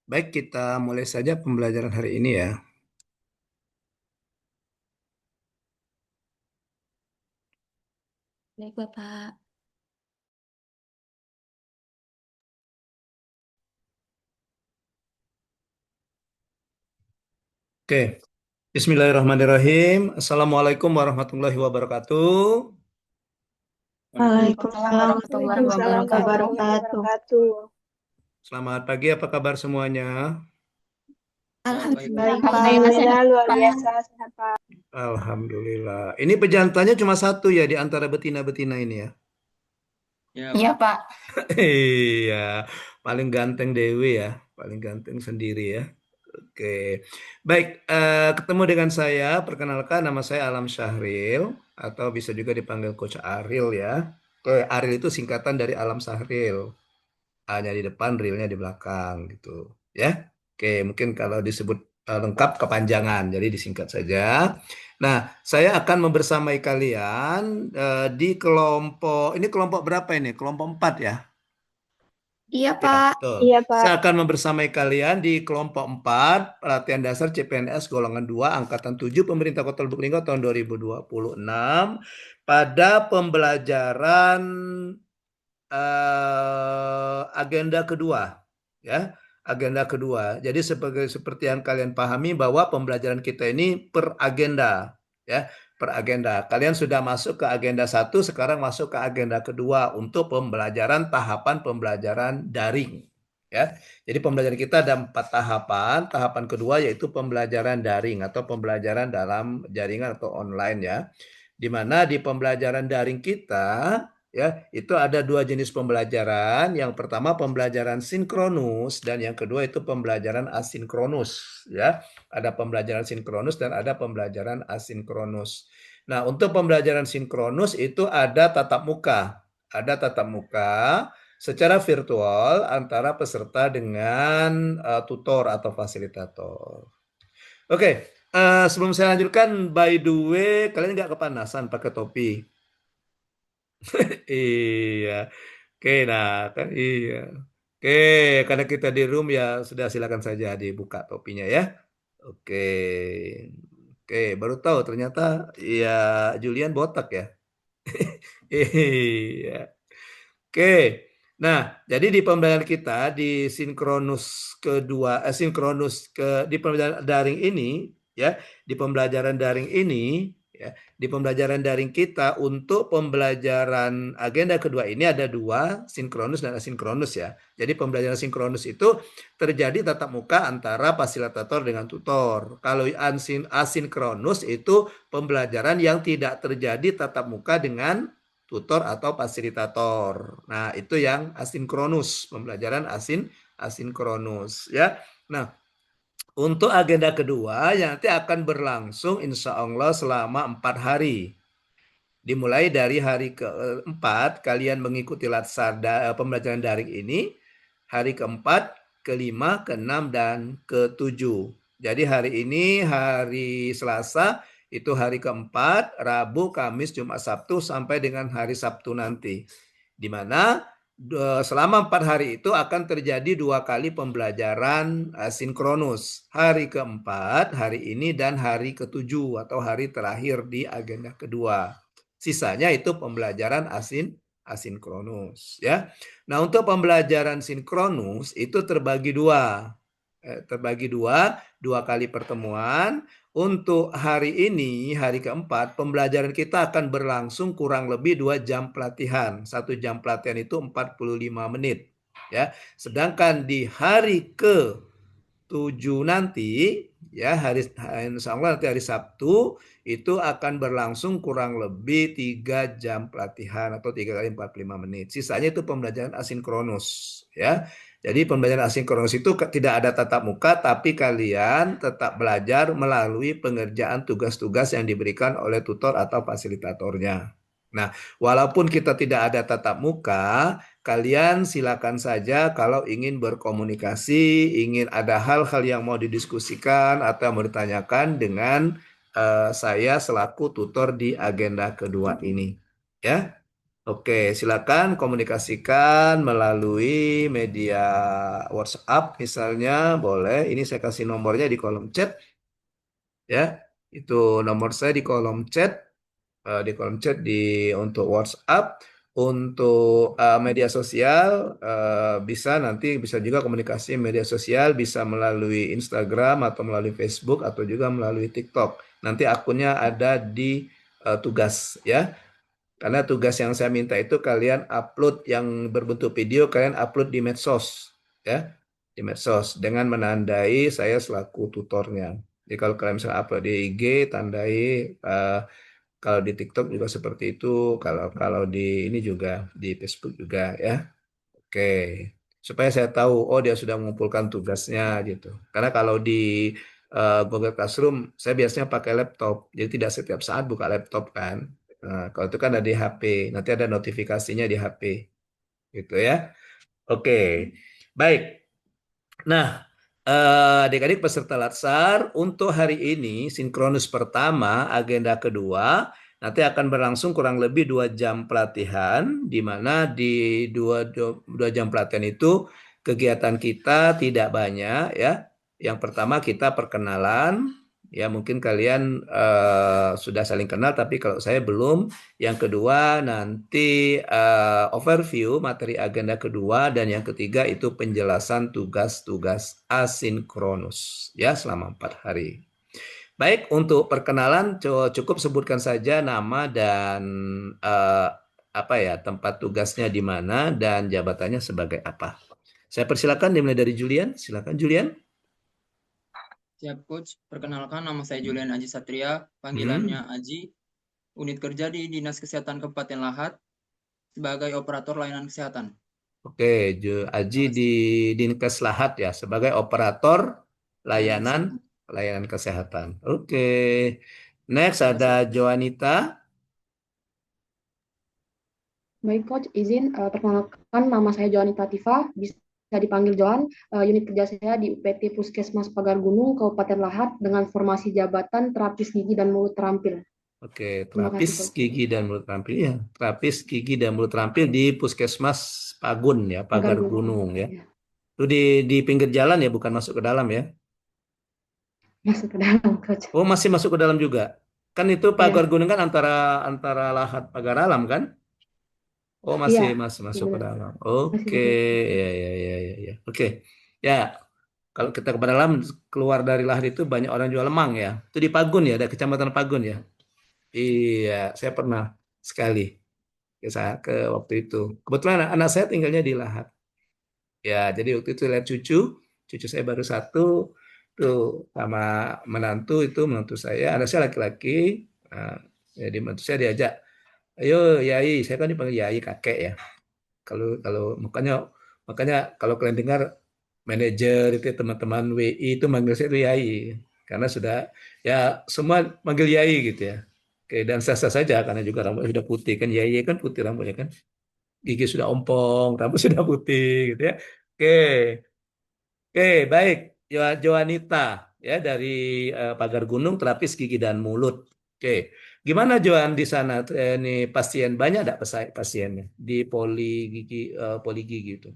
Baik, kita mulai saja pembelajaran hari ini ya. Baik, Bapak. Oke, Bismillahirrahmanirrahim. Assalamualaikum warahmatullahi wabarakatuh. Waalaikumsalam Waalaikumsalam warahmatullahi warahmatullahi wabarakatuh. wabarakatuh. Selamat pagi, apa kabar semuanya? Alhamdulillah, Baik Pak, Alhamdulillah Alhamdulillah sehat, luar Pak. biasa sehat Pak. Alhamdulillah. Ini pejantannya cuma satu ya di antara betina-betina ini ya. Iya, Pak. Iya, paling ganteng Dewi ya, paling ganteng sendiri ya. Oke, baik. Ketemu dengan saya. Perkenalkan, nama saya Alam Syahril atau bisa juga dipanggil Coach Aril ya. Aril itu singkatan dari Alam Syahril. A-nya di depan, realnya di belakang gitu ya. Oke, mungkin kalau disebut lengkap kepanjangan, jadi disingkat saja. Nah, saya akan membersamai kalian di kelompok, ini kelompok berapa ini? Kelompok 4 ya? Iya, Ya, Pak. betul. Iya Pak. Saya akan membersamai kalian di kelompok 4 pelatihan dasar CPNS golongan 2 angkatan 7 Pemerintah Kota Lubuk Linggau tahun 2026 pada pembelajaran agenda kedua ya, agenda kedua. Jadi seperti yang kalian pahami bahwa pembelajaran kita ini per agenda ya, per agenda. Kalian sudah masuk ke agenda satu, sekarang masuk ke agenda kedua untuk pembelajaran tahapan pembelajaran daring ya. Jadi pembelajaran kita ada 4 tahapan. Tahapan kedua yaitu pembelajaran daring atau pembelajaran dalam jaringan atau online ya. Di mana di pembelajaran daring kita ya, itu ada dua jenis pembelajaran. Yang pertama pembelajaran sinkronus dan yang kedua itu pembelajaran asinkronus ya. Ada pembelajaran sinkronus dan ada pembelajaran asinkronus. Nah, untuk pembelajaran sinkronus itu ada tatap muka. Ada tatap muka secara virtual antara peserta dengan tutor atau fasilitator. Oke, sebelum saya lanjutkan, by the way, kalian nggak kepanasan pakai topi? Iya. Oke, nah kan iya. Oke, karena kita di room ya sudah silakan saja dibuka topinya ya. Oke. Oke, baru tahu ternyata ya Julian botak ya. Iya. Oke. Nah, jadi di pembelajaran kita di sinkronus di pembelajaran daring ini ya, di pembelajaran daring ini ya, di pembelajaran daring kita untuk pembelajaran agenda kedua ini ada dua, sinkronus dan asinkronus ya. Jadi pembelajaran sinkronus itu terjadi tatap muka antara fasilitator dengan tutor. Kalau asinkronus itu pembelajaran yang tidak terjadi tatap muka dengan tutor atau fasilitator. Nah, itu yang asinkronus, pembelajaran asinkronus ya. Nah, untuk agenda kedua yang nanti akan berlangsung insya Allah selama 4 hari. Dimulai dari hari keempat kalian mengikuti pembelajaran daring ini, hari keempat, kelima, keenam, dan ketujuh. Jadi hari ini hari Selasa, itu hari keempat, Rabu, Kamis, Jumat, Sabtu, sampai dengan hari Sabtu nanti. Di mana selama 4 hari itu akan terjadi 2 kali pembelajaran sinkronus. Hari keempat, hari ini, dan hari ketujuh atau hari terakhir di agenda kedua. Sisanya itu pembelajaran asinkronus ya. Nah, untuk pembelajaran sinkronus itu terbagi dua. Terbagi dua kali pertemuan. Untuk hari ini, hari keempat, pembelajaran kita akan berlangsung kurang lebih 2 jam pelatihan. 1 jam pelatihan itu 45 menit. Ya, sedangkan di hari ke-7 nanti, ya insya Allah nanti hari Sabtu, itu akan berlangsung kurang lebih 3 jam pelatihan atau 3 kali 45 menit. Sisanya itu pembelajaran asinkronus. Ya. Jadi pembelajaran asinkronus itu tidak ada tatap muka, tapi kalian tetap belajar melalui pengerjaan tugas-tugas yang diberikan oleh tutor atau fasilitatornya. Nah, walaupun kita tidak ada tatap muka, kalian silakan saja kalau ingin berkomunikasi, ingin ada hal-hal yang mau didiskusikan atau mau ditanyakan dengan saya selaku tutor di agenda kedua ini. Ya. Oke, silakan komunikasikan melalui media WhatsApp misalnya, boleh. Ini saya kasih nomornya di kolom chat ya. Itu nomor saya di kolom chat, di untuk WhatsApp, untuk media sosial bisa nanti bisa juga komunikasi media sosial bisa melalui Instagram atau melalui Facebook atau juga melalui TikTok. Nanti akunnya ada di tugas ya. Karena tugas yang saya minta itu kalian upload yang berbentuk video, kalian upload di medsos, ya, di medsos dengan menandai saya selaku tutornya. Jadi kalau kalian misalnya upload di IG, tandai. Kalau di TikTok juga seperti itu. Kalau kalau di ini juga di Facebook juga, ya. Oke, supaya saya tahu, oh dia sudah mengumpulkan tugasnya gitu. Karena kalau di Google Classroom, saya biasanya pakai laptop, jadi tidak setiap saat buka laptop kan. Nah, kalau itu kan ada di HP, nanti ada notifikasinya di HP, gitu ya. Oke, baik. Nah, adik-adik peserta Latsar, untuk hari ini sinkronus pertama, agenda kedua, nanti akan berlangsung kurang lebih 2 jam pelatihan, di mana di dua jam pelatihan itu kegiatan kita tidak banyak ya. Yang pertama kita perkenalan, ya mungkin kalian sudah saling kenal, tapi kalau saya belum. Yang kedua nanti overview materi agenda kedua dan yang ketiga itu penjelasan tugas-tugas asinkronus ya selama 4 hari. Baik, untuk perkenalan cukup sebutkan saja nama dan eh, apa ya tempat tugasnya di mana dan jabatannya sebagai apa. Saya persilakan dimulai dari Julian. Silakan Julian. Siap, Coach. Perkenalkan, nama saya Julian Aji Satria, Hmm. panggilannya Aji, unit kerja di Dinas Kesehatan Kabupaten Lahat sebagai operator layanan kesehatan. Oke, Aji Terima di kasih. Dinkes Lahat ya sebagai operator Layanan layanan kesehatan. layanan kesehatan. Oke. Next Terima kasih. ada Joanita. Baik, Coach, izin perkenalkan nama saya Joanita Tifa, bisa dipanggil Joan. Unit kerja saya di UPT Puskesmas Pagar Gunung, Kabupaten Lahat, dengan formasi jabatan terapis gigi dan mulut terampil. Oke, Terima terapis kasih, Coach. gigi dan mulut terampil ya. Terapis gigi dan mulut terampil di Puskesmas Pagun ya, Pagar Pagar Gunung. Gunung ya. Ya, Itu di pinggir jalan ya, bukan masuk ke dalam ya. masuk ke dalam, Coach. Oh, masih masuk ke dalam juga. Kan itu Pagar Iya, Gunung kan antara antara Lahat Pagar Alam kan? Oh, masih iya, masih iya masuk ke benar. dalam. Masih Oke, masuk ke dalam. ya ya ya ya ya. Oke. Ya, kalau kita ke dalam keluar dari Lahat itu banyak orang jual lemang ya. Itu di Pagun ya, ada Kecamatan Pagun ya. Iya, saya pernah sekali ke waktu itu. Kebetulan anak saya tinggalnya di Lahat. Ya, jadi waktu itu lihat cucu saya baru satu, tuh sama menantu saya, anak saya laki-laki. Nah, jadi menantu saya diajak, ayo Yai, saya kan dipanggil Yai kakek ya. Kalau kalau makanya makanya kalau kalian dengar manajer itu teman-teman WI itu manggil saya itu Yai karena sudah ya semua manggil Yai gitu ya. Oke, dan sah-sah saja karena juga rambutnya sudah putih kan Yai kan putih rambutnya kan. Gigi sudah ompong, rambut sudah putih gitu ya. Oke. Oke, baik. Joanita ya dari Pagar Gunung terapis gigi dan mulut. Oke. Gimana Joan di sana ini pasien banyak enggak pasiennya di poli gigi itu?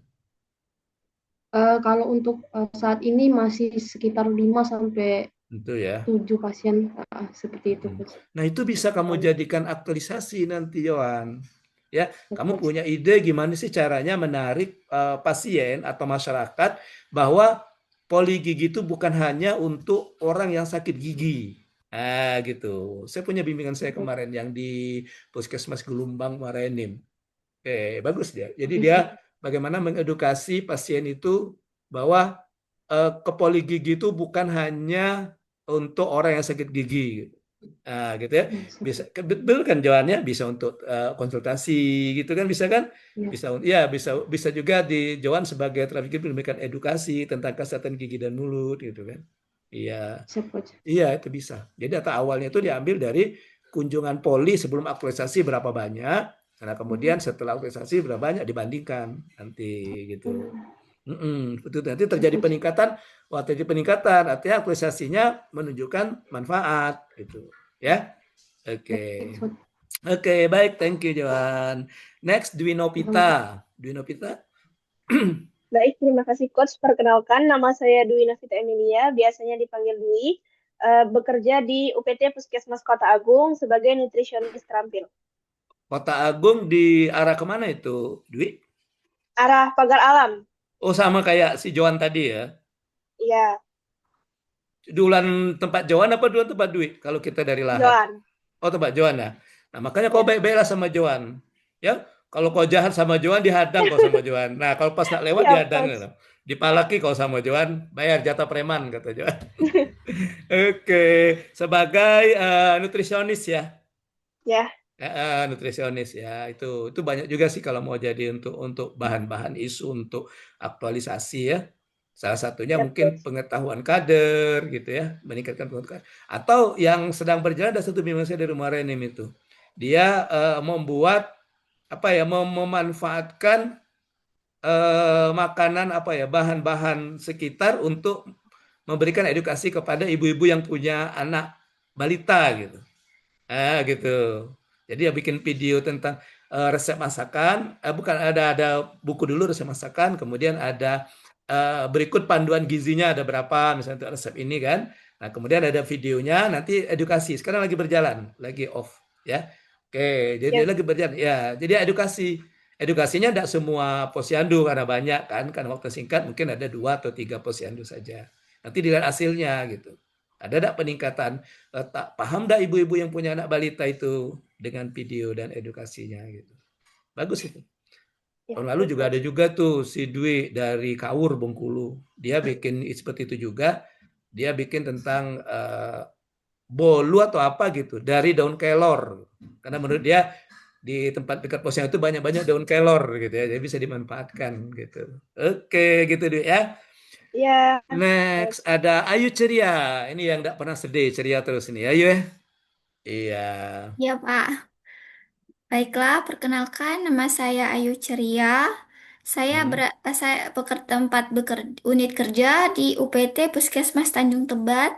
Kalau untuk saat ini masih sekitar 5 sampai Itu ya. 7 pasien seperti itu, Mm. Coach. Nah, itu bisa kamu Totalnya. jadikan aktualisasi nanti, Johan. Ya, Ya, kamu Coach. punya ide gimana sih caranya menarik pasien atau masyarakat bahwa poli gigi itu bukan hanya untuk orang yang sakit gigi. Gitu. Saya punya bimbingan saya Coach. kemarin yang di Puskesmas Gelumbang Marenim. Bagus dia. Jadi Oke, dia siap. bagaimana mengedukasi pasien itu bahwa ke poli gigi itu bukan hanya untuk orang yang sakit gigi. Gitu ya. Ya, siap. Bisa betul kan jawabannya bisa untuk konsultasi gitu kan bisa kan? Ya, Bisa ya bisa bisa juga di Johan sebagai trafficker memberikan edukasi tentang kesehatan gigi dan mulut gitu kan. Iya. siap, Coach. Iya, itu bisa. Jadi data awalnya itu diambil dari kunjungan poli sebelum aktualisasi berapa banyak, karena kemudian setelah aktualisasi berapa banyak dibandingkan nanti gitu. Itu nanti Siap, terjadi Coach. peningkatan, waktu terjadi peningkatan, artinya aktualisasinya menunjukkan manfaat gitu. Ya. Oke. Baik, Coach. Oke, baik, thank you Johan. Next, Dwi Nopita. Dwi Nopita. Baik, terima kasih Coach. Perkenalkan, nama saya Dwi Navita Emilia, biasanya dipanggil Dwi. Bekerja di UPT Puskesmas Kota Agung sebagai nutrisionis terampil. Kota Agung di arah kemana itu, Dwi? Arah Pagar Alam. Oh, sama kayak si Johan tadi ya. Iya, Dulan tempat Johan apa dulan tempat Dwi? Kalau kita dari Lahat. Johan. Oh, tempat Johan ya. Nah, makanya kau Ya. baik-baiklah sama Johan. Ya, kalau kau jahat sama Johan, dihadang kau sama Johan. Nah, kalau pas nak lewat, Siap, dihadang. Coach. Gitu. Dipalaki kau sama Johan, bayar jatah preman, kata Johan. Oke, sebagai nutrisionis ya. Ya, Nutrisionis ya, itu banyak juga sih kalau mau jadi untuk bahan-bahan isu untuk aktualisasi ya. Salah satunya siap, mungkin Coach. pengetahuan kader gitu ya, meningkatkan pengetahuan kader. Atau yang sedang berjalan ada satu bimbingan saya dari Marenim itu. Dia membuat apa ya, memanfaatkan makanan apa ya, bahan-bahan sekitar untuk memberikan edukasi kepada ibu-ibu yang punya anak balita gitu. Gitu. Jadi dia bikin video tentang resep masakan, bukan, ada buku dulu resep masakan, kemudian ada berikut panduan gizinya ada berapa, misalnya untuk resep ini kan. Nah, kemudian ada videonya, nanti edukasi. Sekarang lagi berjalan, lagi off ya. Oke, jadi Ya, lagi berjalan. Ya, jadi edukasi. Edukasinya tidak semua posyandu karena banyak kan waktu singkat mungkin ada 2 atau 3 posyandu saja. Nanti dilihat hasilnya gitu. Ada tidak peningkatan? Tak paham dah ibu-ibu yang punya anak balita itu dengan video dan edukasinya gitu. Bagus itu. ya, Tahun lalu baik, juga ada Coach. juga tuh si Dwi dari Kaur Bengkulu. Dia bikin seperti itu juga. Dia bikin tentang bolu atau apa gitu dari daun kelor. Karena menurut dia di tempat dekat posnya itu banyak-banyak daun kelor gitu ya. Jadi bisa dimanfaatkan gitu. Oke, gitu Dwi ya. Ya, Next ada Ayu Ceria. Ini yang tidak pernah sedih, ceria terus ini. Ayu ya. Iya. Ya, Pak. Baiklah, perkenalkan nama saya Ayu Ceria. Hmm. Saya tempat unit kerja di UPT Puskesmas Tanjung Tebat.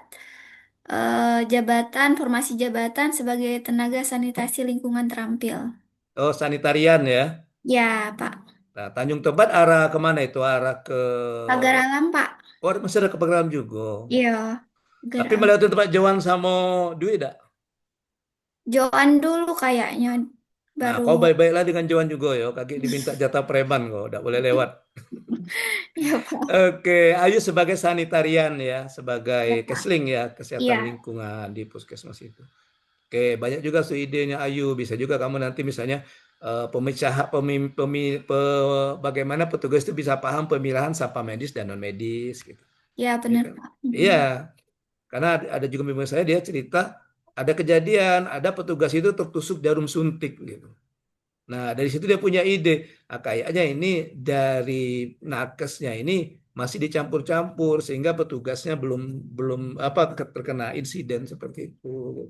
Formasi jabatan sebagai tenaga sanitasi lingkungan terampil. Oh, sanitarian ya. Ya, Pak. Nah, Tanjung Tobat arah kemana itu? Arah ke... Pagar alam, Pak. Oh, masih ada ke Pegram juga. Iya, pagar Tapi alam. melewati tempat Jawan sama Dwi dak? Joan dulu kayaknya Nah, baru. kau baik-baiklah dengan Jawan juga ya. Kaki diminta jatah preman kau, tidak boleh lewat. Ya, Pak. Oke, Ayu sebagai sanitarian ya, Ya, sebagai Pak. kesling ya, kesehatan Iya. lingkungan di puskesmas itu. Oke, banyak juga idenya Ayu. Bisa juga kamu nanti misalnya pemecah bagaimana petugas itu bisa paham pemilahan sampah medis dan non medis gitu. Ya, Ya benar, kan? Pak. Iya, karena ada juga bimbingan saya dia cerita ada kejadian, ada petugas itu tertusuk jarum suntik gitu. Nah, dari situ dia punya ide. Nah, kayaknya ini dari nakesnya ini masih dicampur-campur sehingga petugasnya belum belum apa terkena insiden seperti itu.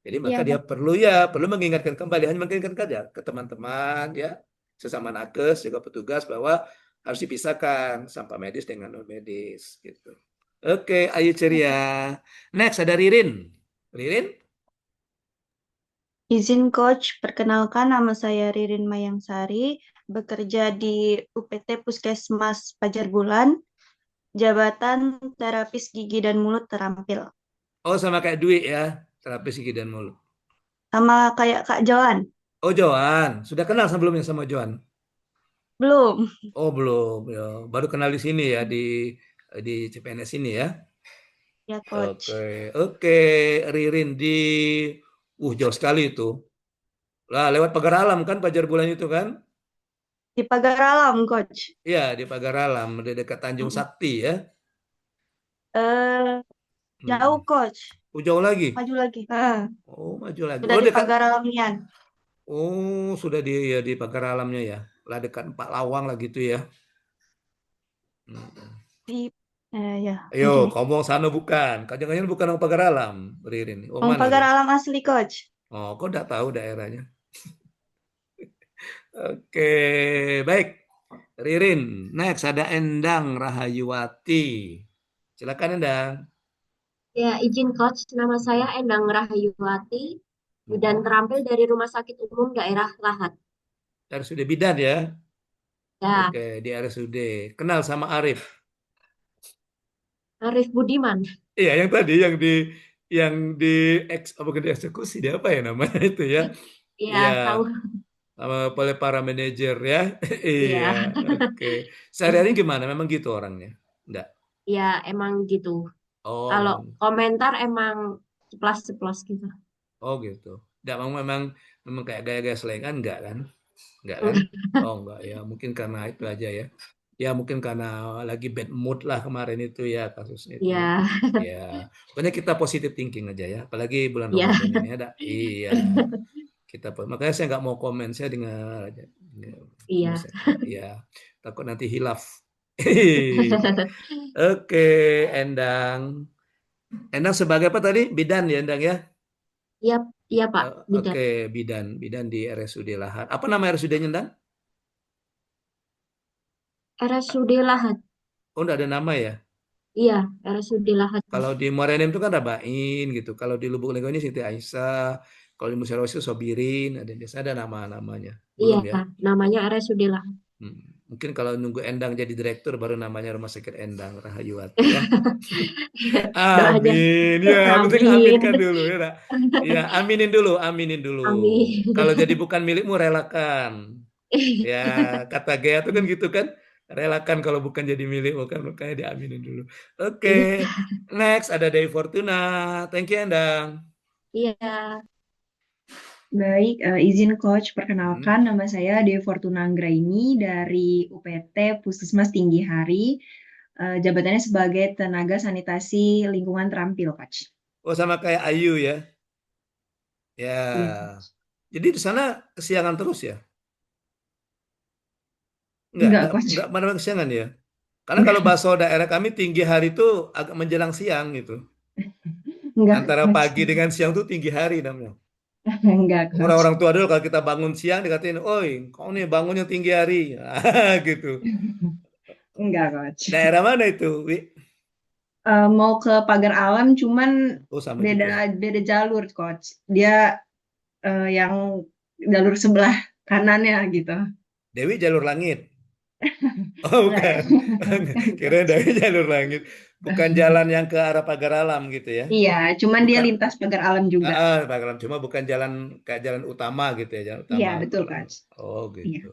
Jadi maka Iya, dia Pak. perlu mengingatkan kembali, hanya mengingatkan saja ke teman-teman ya, sesama nakes juga petugas bahwa harus dipisahkan sampah medis dengan non medis gitu. Oke, Ayu ceria. Next ada Ririn. Ririn? Izin Coach, perkenalkan nama saya Ririn Mayangsari, bekerja di UPT Puskesmas Pajar Bulan, jabatan terapis gigi dan mulut terampil. Oh, sama kayak Dwi ya, terapis gigi dan mulut. Sama kayak Kak Joan? Oh, Johan. Sudah kenal sebelumnya sama Johan? Belum. Oh, belum. Ya. Baru kenal di sini ya, di CPNS ini ya. Ya Coach. Oke, oke. Ririn di jauh sekali itu. Lah, lewat Pagar Alam kan Pajar Bulan itu kan? Di Pagar Alam Coach. Iya, di Pagar Alam, di dekat Tanjung Mm. Sakti ya. Jauh Coach. Oh, jauh lagi. Maju lagi. Oh, maju lagi. Sudah Oh, di dekat. Pagar Alamian. Oh, sudah di Pagar Alamnya ya. Lah dekat Empat Lawang lah gitu ya. Di ya. Ayo, Oke. ngomong sana bukan. Jangan-jangan bukan orang Pagar Alam, Ririn. Oh, mana Pagar dia? Alam asli Coach. Oh, kok udah tahu daerahnya. Oke, baik. Ririn, next ada Endang Rahayuwati. Silakan Endang. Ya, izin Coach, nama saya Endang Rahayuwati. Bidan terampil dari Rumah Sakit Umum Daerah Lahat. RSUD Bidan ya. Ya, Oke, di RSUD. Kenal sama Arif. Arif Budiman. Iya, yang tadi yang di bukan dieksekusi, dia apa ya namanya itu ya? Iya, Iya, tahu. oleh para manajer ya. Iya, Iya, oke. Sehari-hari gimana? Memang gitu orangnya? Enggak. ya emang gitu. Oh, Kalau memang. komentar emang ceplas-ceplos gitu. Oh, gitu. Enggak, memang kayak gaya-gaya selengan enggak kan? Enggak kan? Oh, enggak ya. Mungkin karena itu aja ya. Ya, mungkin karena lagi bad mood lah kemarin itu ya kasusnya itu. Iya, Ya, pokoknya kita positive thinking aja ya. Apalagi bulan iya, Ramadan ini ada. Iya, makanya saya nggak mau komen, saya dengar aja. iya. Ya, takut nanti hilaf. Oke, Endang. Endang sebagai apa tadi? Bidan ya, Endang ya? Iya, iya Pak, bidan. Oke, bidan di RSUD Lahat. Apa nama RSUD-nya, Endang? RSUD Lahat. Oh, enggak ada nama ya? Iya, RSUD Lahat. Kalau di Muara Enim itu kan ada Bain gitu. Kalau di Lubuk Linggau ini Siti Aisyah. Kalau di Musyawarah itu Sobirin. Ada biasa ada nama-namanya. Iya, Belum ya? namanya RSUD Lahat. Mungkin kalau nunggu Endang jadi direktur baru namanya Rumah Sakit Endang Rahayuwati ya. Doanya. Amin. Ya, penting Amin. aminkan dulu ya. Nak. Ya, aminin dulu, aminin dulu. Amin. Kalau jadi bukan milikmu relakan. Ya, kata Gea itu kan gitu kan. Relakan kalau bukan jadi milikmu kan, makanya diaminin dulu. Oke. Next ada Dewi Fortuna. Thank you Endang. Iya. Baik, izin Coach, perkenalkan nama saya Dewi Fortuna Anggraini dari UPT Puskesmas Tinggi Hari, jabatannya sebagai tenaga sanitasi lingkungan terampil, Coach. Oh, sama kayak Ayu ya. Ya. Iya. Jadi di sana kesiangan terus ya? Enggak, Coach. Enggak pada kesiangan ya. Karena kalau bakso daerah kami Tinggi Hari itu agak menjelang siang gitu. Enggak, Antara Coach. pagi dengan siang tuh Tinggi Hari namanya. Enggak, Coach. Orang-orang tua dulu kalau kita bangun siang dikatain, "Oi, kau nih bangunnya Tinggi Hari." Gitu. Enggak, Coach. Daerah mana itu, Wi? Mau ke Pagar Alam, cuman Oh, sama juga. beda jalur, Coach. Dia yang jalur sebelah kanannya gitu. Dewi jalur langit. Oh, Enggak. bukan. Kirain Dewi jalur langit. Bukan jalan yang ke arah Pagar Alam gitu ya. Iya, cuman dia Bukan. lintas Pagar Alam juga. Pagar Alam cuma bukan jalan kayak jalan utama gitu ya, jalan Iya, utama. betul, Coach. Oh, Iya. gitu.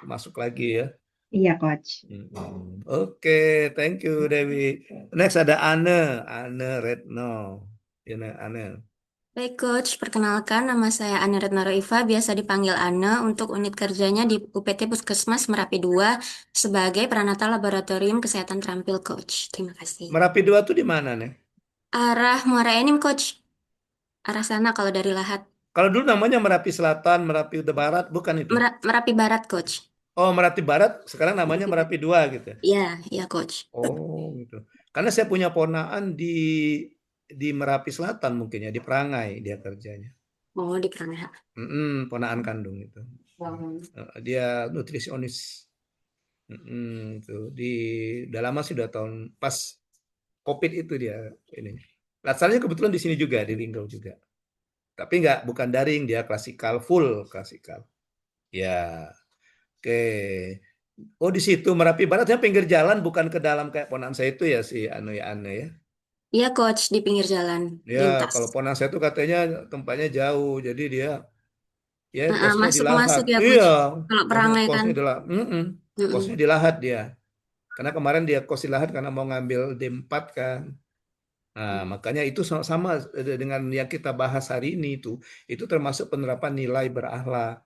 Masuk lagi ya. Iya, Coach. Oke, thank you Dewi. Next ada Anne Retno. Ini Anne. Baik Coach, perkenalkan nama saya Ane Retno Roifa, biasa dipanggil Ane, untuk unit kerjanya di UPT Puskesmas Merapi 2 sebagai peranata laboratorium kesehatan terampil Coach. Terima kasih. Merapi 2 tuh di mana nih? Arah Muara Enim Coach, arah sana kalau dari Lahat. Kalau dulu namanya Merapi Selatan, Merapi Barat, bukan itu? Merapi Barat Coach. Oh, Merapi Barat, sekarang namanya Merapi 2 gitu. Iya, iya Coach. Oh, gitu. Karena saya punya ponakan di Merapi Selatan mungkin ya, di Perangai dia kerjanya. Oh, di Perangai. Ponakan kandung itu. Dia nutrisionis. Itu udah lama sih, udah tahun pas COVID itu dia ini. Asalnya kebetulan di sini juga, di Linggau juga. Tapi bukan daring, dia klasikal, full klasikal. Ya. Oke. Oh, di situ Merapi Barat ya, pinggir jalan, bukan ke dalam kayak ponakan saya itu ya, si Ane ya. Iya Coach, di pinggir jalan, Ya, lintas. kalau ponakan saya itu katanya tempatnya jauh, jadi dia ya kosnya di Masuk Lahat. ya Coach. Iya, Kalau Perangai kan. kosnya di Lahat. Kosnya di Lahat dia. Karena kemarin dia kos di Lahat karena mau ngambil D4 kan. Nah, makanya itu sama dengan yang kita bahas hari ini itu termasuk penerapan nilai berakhlak.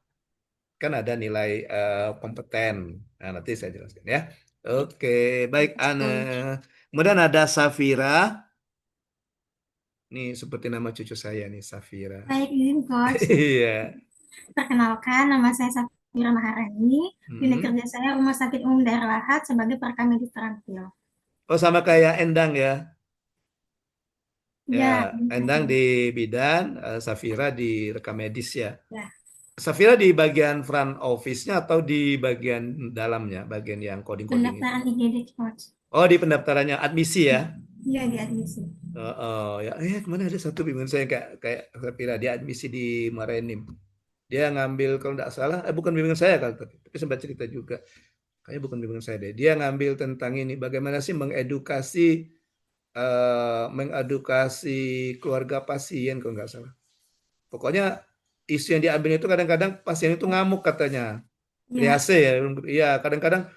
Kan ada nilai kompeten. Nah, nanti saya jelaskan ya. Oke, baik Anne. Kemudian ada Safira. Nih seperti nama cucu saya nih, Safira. Baik, izin Coach. Iya. Perkenalkan, nama saya Safira Maharani. Unit kerja saya Rumah Sakit Umum Daerah Lahat sebagai perekam medis terampil. Oh, sama kayak Endang ya? Ya, Endang di bidan, Safira di rekam medis ya. Ya. Safira di bagian front office-nya atau di bagian dalamnya, bagian yang coding-coding itu? Pendaftaran IGD, Coach. Oh, di pendaftarannya admisi ya? Iya, di admisi. Ya, kemana ada satu bimbingan saya kayak Sapira, dia admisi di Marenim. Dia ngambil kalau nggak salah, bukan bimbingan saya kan, tapi sempat cerita juga. Kayaknya bukan bimbingan saya deh. Dia ngambil tentang ini, bagaimana sih mengedukasi keluarga pasien kalau nggak salah. Pokoknya isu yang diambil itu kadang-kadang pasien itu ngamuk katanya. Ya, Triase ya, iya kadang-kadang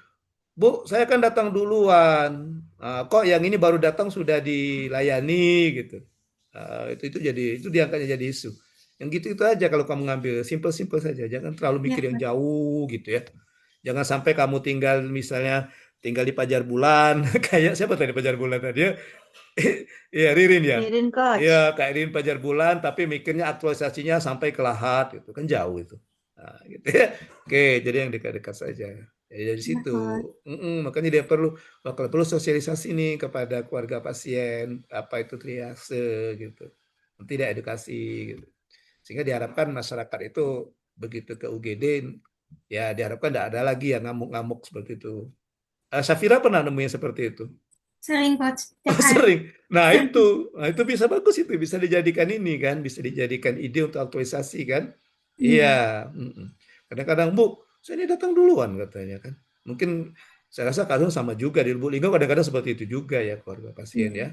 Bu, saya kan datang duluan. Kok yang ini baru datang sudah dilayani gitu. Itu diangkatnya jadi isu. Yang gitu itu aja kalau kamu ngambil simple-simple saja. Jangan terlalu ya, mikir yang Coach. jauh gitu ya. Jangan sampai kamu tinggal di Pajar Bulan kayak siapa tadi Pajar Bulan tadi ya? Iya Ririn ya. Ririn Coach. Iya kayak Ririn Pajar Bulan tapi mikirnya aktualisasinya sampai ke Lahat gitu kan jauh itu. Nah, gitu ya. Oke, jadi yang dekat-dekat saja. Jadi dari Ya, situ, Coach. makanya dia perlu sosialisasi nih kepada keluarga pasien apa itu triase gitu. Tidak edukasi gitu. Sehingga diharapkan masyarakat itu begitu ke UGD ya diharapkan tidak ada lagi yang ngamuk-ngamuk seperti itu. Safira pernah nemuin seperti itu? Sering, Coach. Oh, Tiap hari. sering. Nah itu bisa bagus itu bisa dijadikan ini kan, bisa dijadikan ide untuk aktualisasi kan? Iya. Iya. mm-mm. Kadang-kadang Bu, saya ini datang duluan katanya kan. Mungkin saya rasa kadang sama juga di Lubuk Linggau kadang-kadang seperti itu juga ya keluarga pasien ya. Iya.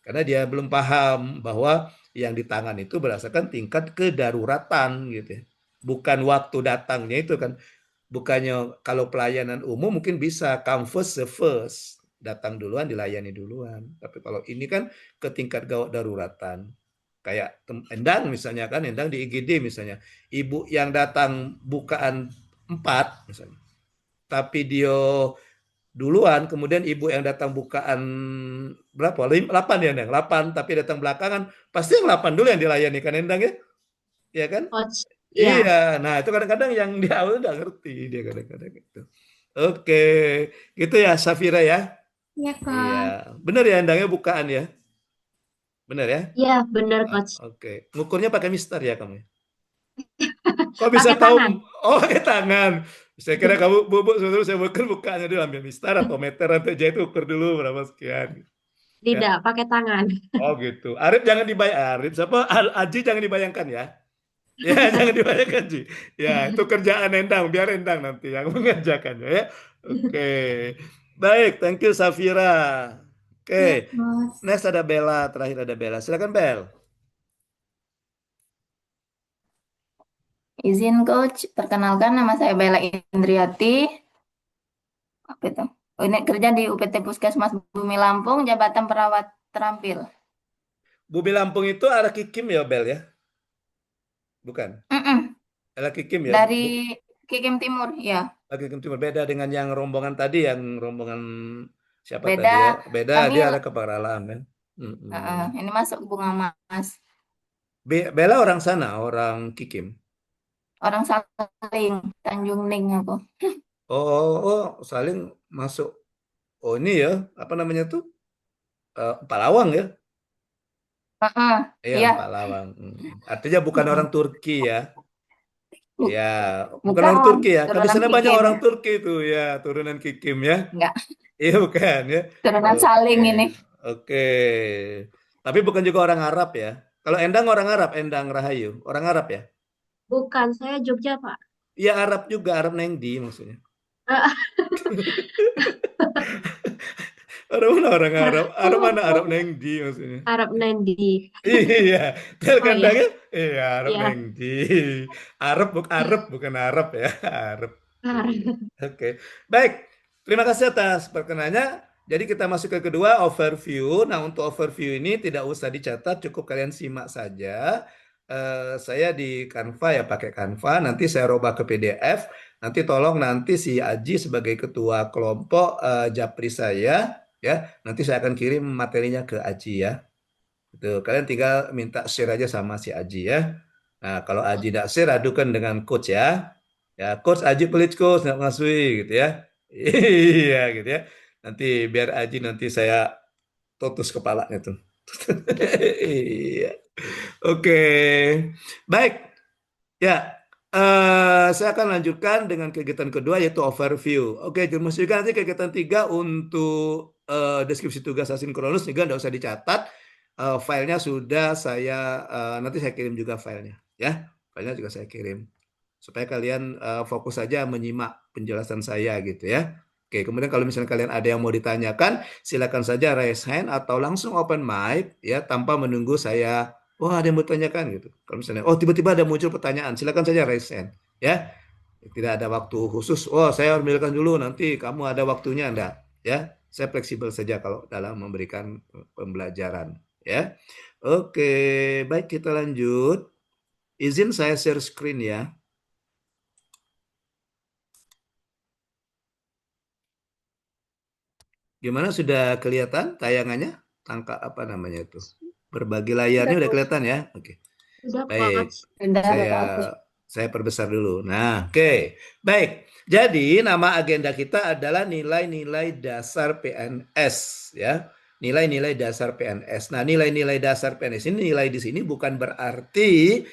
Karena dia belum paham bahwa yang ditangani itu berdasarkan tingkat kedaruratan gitu ya. Bukan waktu datangnya itu kan. Bukannya kalau pelayanan umum mungkin bisa come first serve first. Datang duluan dilayani duluan. Tapi kalau ini kan ke tingkat gawat daruratan. Kayak Endang misalnya kan, Endang di IGD misalnya. Ibu yang datang bukaan 4 misalnya. Tapi dia duluan, kemudian ibu yang datang bukaan berapa? 8 ya, Endang? 8, tapi datang belakangan. Pasti yang 8 dulu yang dilayani kan, Endang ya? Iya kan? Coach. Iya. Iya, nah itu kadang-kadang yang di awal nggak ngerti dia kadang-kadang gitu. Oke, gitu ya Safira ya? Iya, Iya, Coach. benar ya Endangnya bukaan ya? Benar ya? Iya, benar, Coach. Oke, ngukurnya pakai mister ya kamu? Kok bisa Pakai tahu? tangan. Oh, pakai tangan. Saya kira kamu bubuk sebelum saya bukaannya dulu ambil mister atau meter atau jahit ukur dulu berapa sekian. Ya. Tidak, pakai tangan. Oh gitu. Arif jangan dibayar. Arif siapa? Aji jangan dibayangkan ya. Ya, jangan dibayangkan Ji. Ya, itu kerjaan Endang, biar Endang nanti yang mengerjakannya ya. Oke. Baik, thank you Safira. Iya, Oke. Coach. Next ada Bella, terakhir ada Bella. Silakan Bel. Izin Coach, perkenalkan nama saya Bella Indriati. Apa itu? Unit kerja di UPT Puskesmas Bumi Lampung, jabatan perawat terampil. Bumi Lampung itu arah Kikim ya Bel ya? Bukan? Arah Kikim ya? Dari Kikim Timur, ya. Kikim Timur beda dengan yang rombongan tadi, yang rombongan siapa Beda. tadi ya? Beda, Kami, dia arah ke Paralaan kan? ini masuk Bunga Mas. Bella orang sana, orang Kikim. Orang Saling, Tanjung Ning aku. Oh, Saling masuk. Oh ini ya, apa namanya tuh? Palawang ya? Iya, Iya. Palawang. Artinya bukan orang Turki ya? Ya, bukan Bukan, orang Turki ya. Kan di turunan sana banyak Kikim. orang Turki tuh ya, turunan Kikim ya. Enggak, Iya bukan ya. turunan Saling ini. Oke. Tapi bukan juga orang Arab ya. Kalau Endang orang Arab, Endang Rahayu, orang Arab ya? Bukan, saya Jogja, Pak. Iya Arab juga, Arab Nengdi maksudnya. Orang mana orang Arab? Arab mana Arab Nengdi maksudnya? Arab Nandi. Iya, tel Oh, iya. kandangnya? Iya, Arab Iya. Nengdi. Arab bukan Arab ya, Arab. Arab. Oke, baik. Terima kasih atas perkenannya. Jadi kita masuk ke kedua, overview. Nah, untuk overview ini tidak usah dicatat, cukup kalian simak saja. Saya di Canva ya, pakai Canva. Nanti saya robah ke PDF. Nanti tolong nanti si Aji sebagai ketua kelompok Japri saya, ya. Nanti saya akan kirim materinya ke Aji ya. Itu kalian tinggal minta share aja sama si Aji ya. Nah, kalau Aji tidak share, adukan dengan coach ya. Ya, coach Aji pelit coach, nggak ngasui gitu ya. Iya gitu ya. Nanti biar Aji nanti saya totus kepalanya tuh. Iya. Oke. Baik. Ya. Saya akan lanjutkan dengan kegiatan kedua yaitu overview. Oke, terus juga nanti kegiatan 3 untuk deskripsi tugas asinkronus juga tidak usah dicatat. filenya sudah saya nanti saya kirim juga filenya ya. Filenya juga saya kirim supaya kalian fokus saja menyimak penjelasan saya gitu ya. Oke, kemudian kalau misalnya kalian ada yang mau ditanyakan, silakan saja raise hand atau langsung open mic ya tanpa menunggu saya. Wah, ada yang mau ditanyakan gitu. Kalau misalnya, oh tiba-tiba ada muncul pertanyaan, silakan saja raise hand ya. Tidak ada waktu khusus. Oh, saya harus ambilkan dulu nanti kamu ada waktunya enggak ya. Saya fleksibel saja kalau dalam memberikan pembelajaran ya. Oke, baik kita lanjut. Izin saya share screen ya. Gimana, sudah kelihatan tayangannya? Tangkap apa namanya itu? Berbagi layarnya udah kelihatan ya? Oke. Sudah, Baik. Coach. Saya perbesar dulu. Nah, oke. Baik. Jadi nama agenda kita adalah nilai-nilai dasar PNS ya. Nilai-nilai dasar PNS. Nah, nilai-nilai dasar PNS ini nilai di sini bukan berarti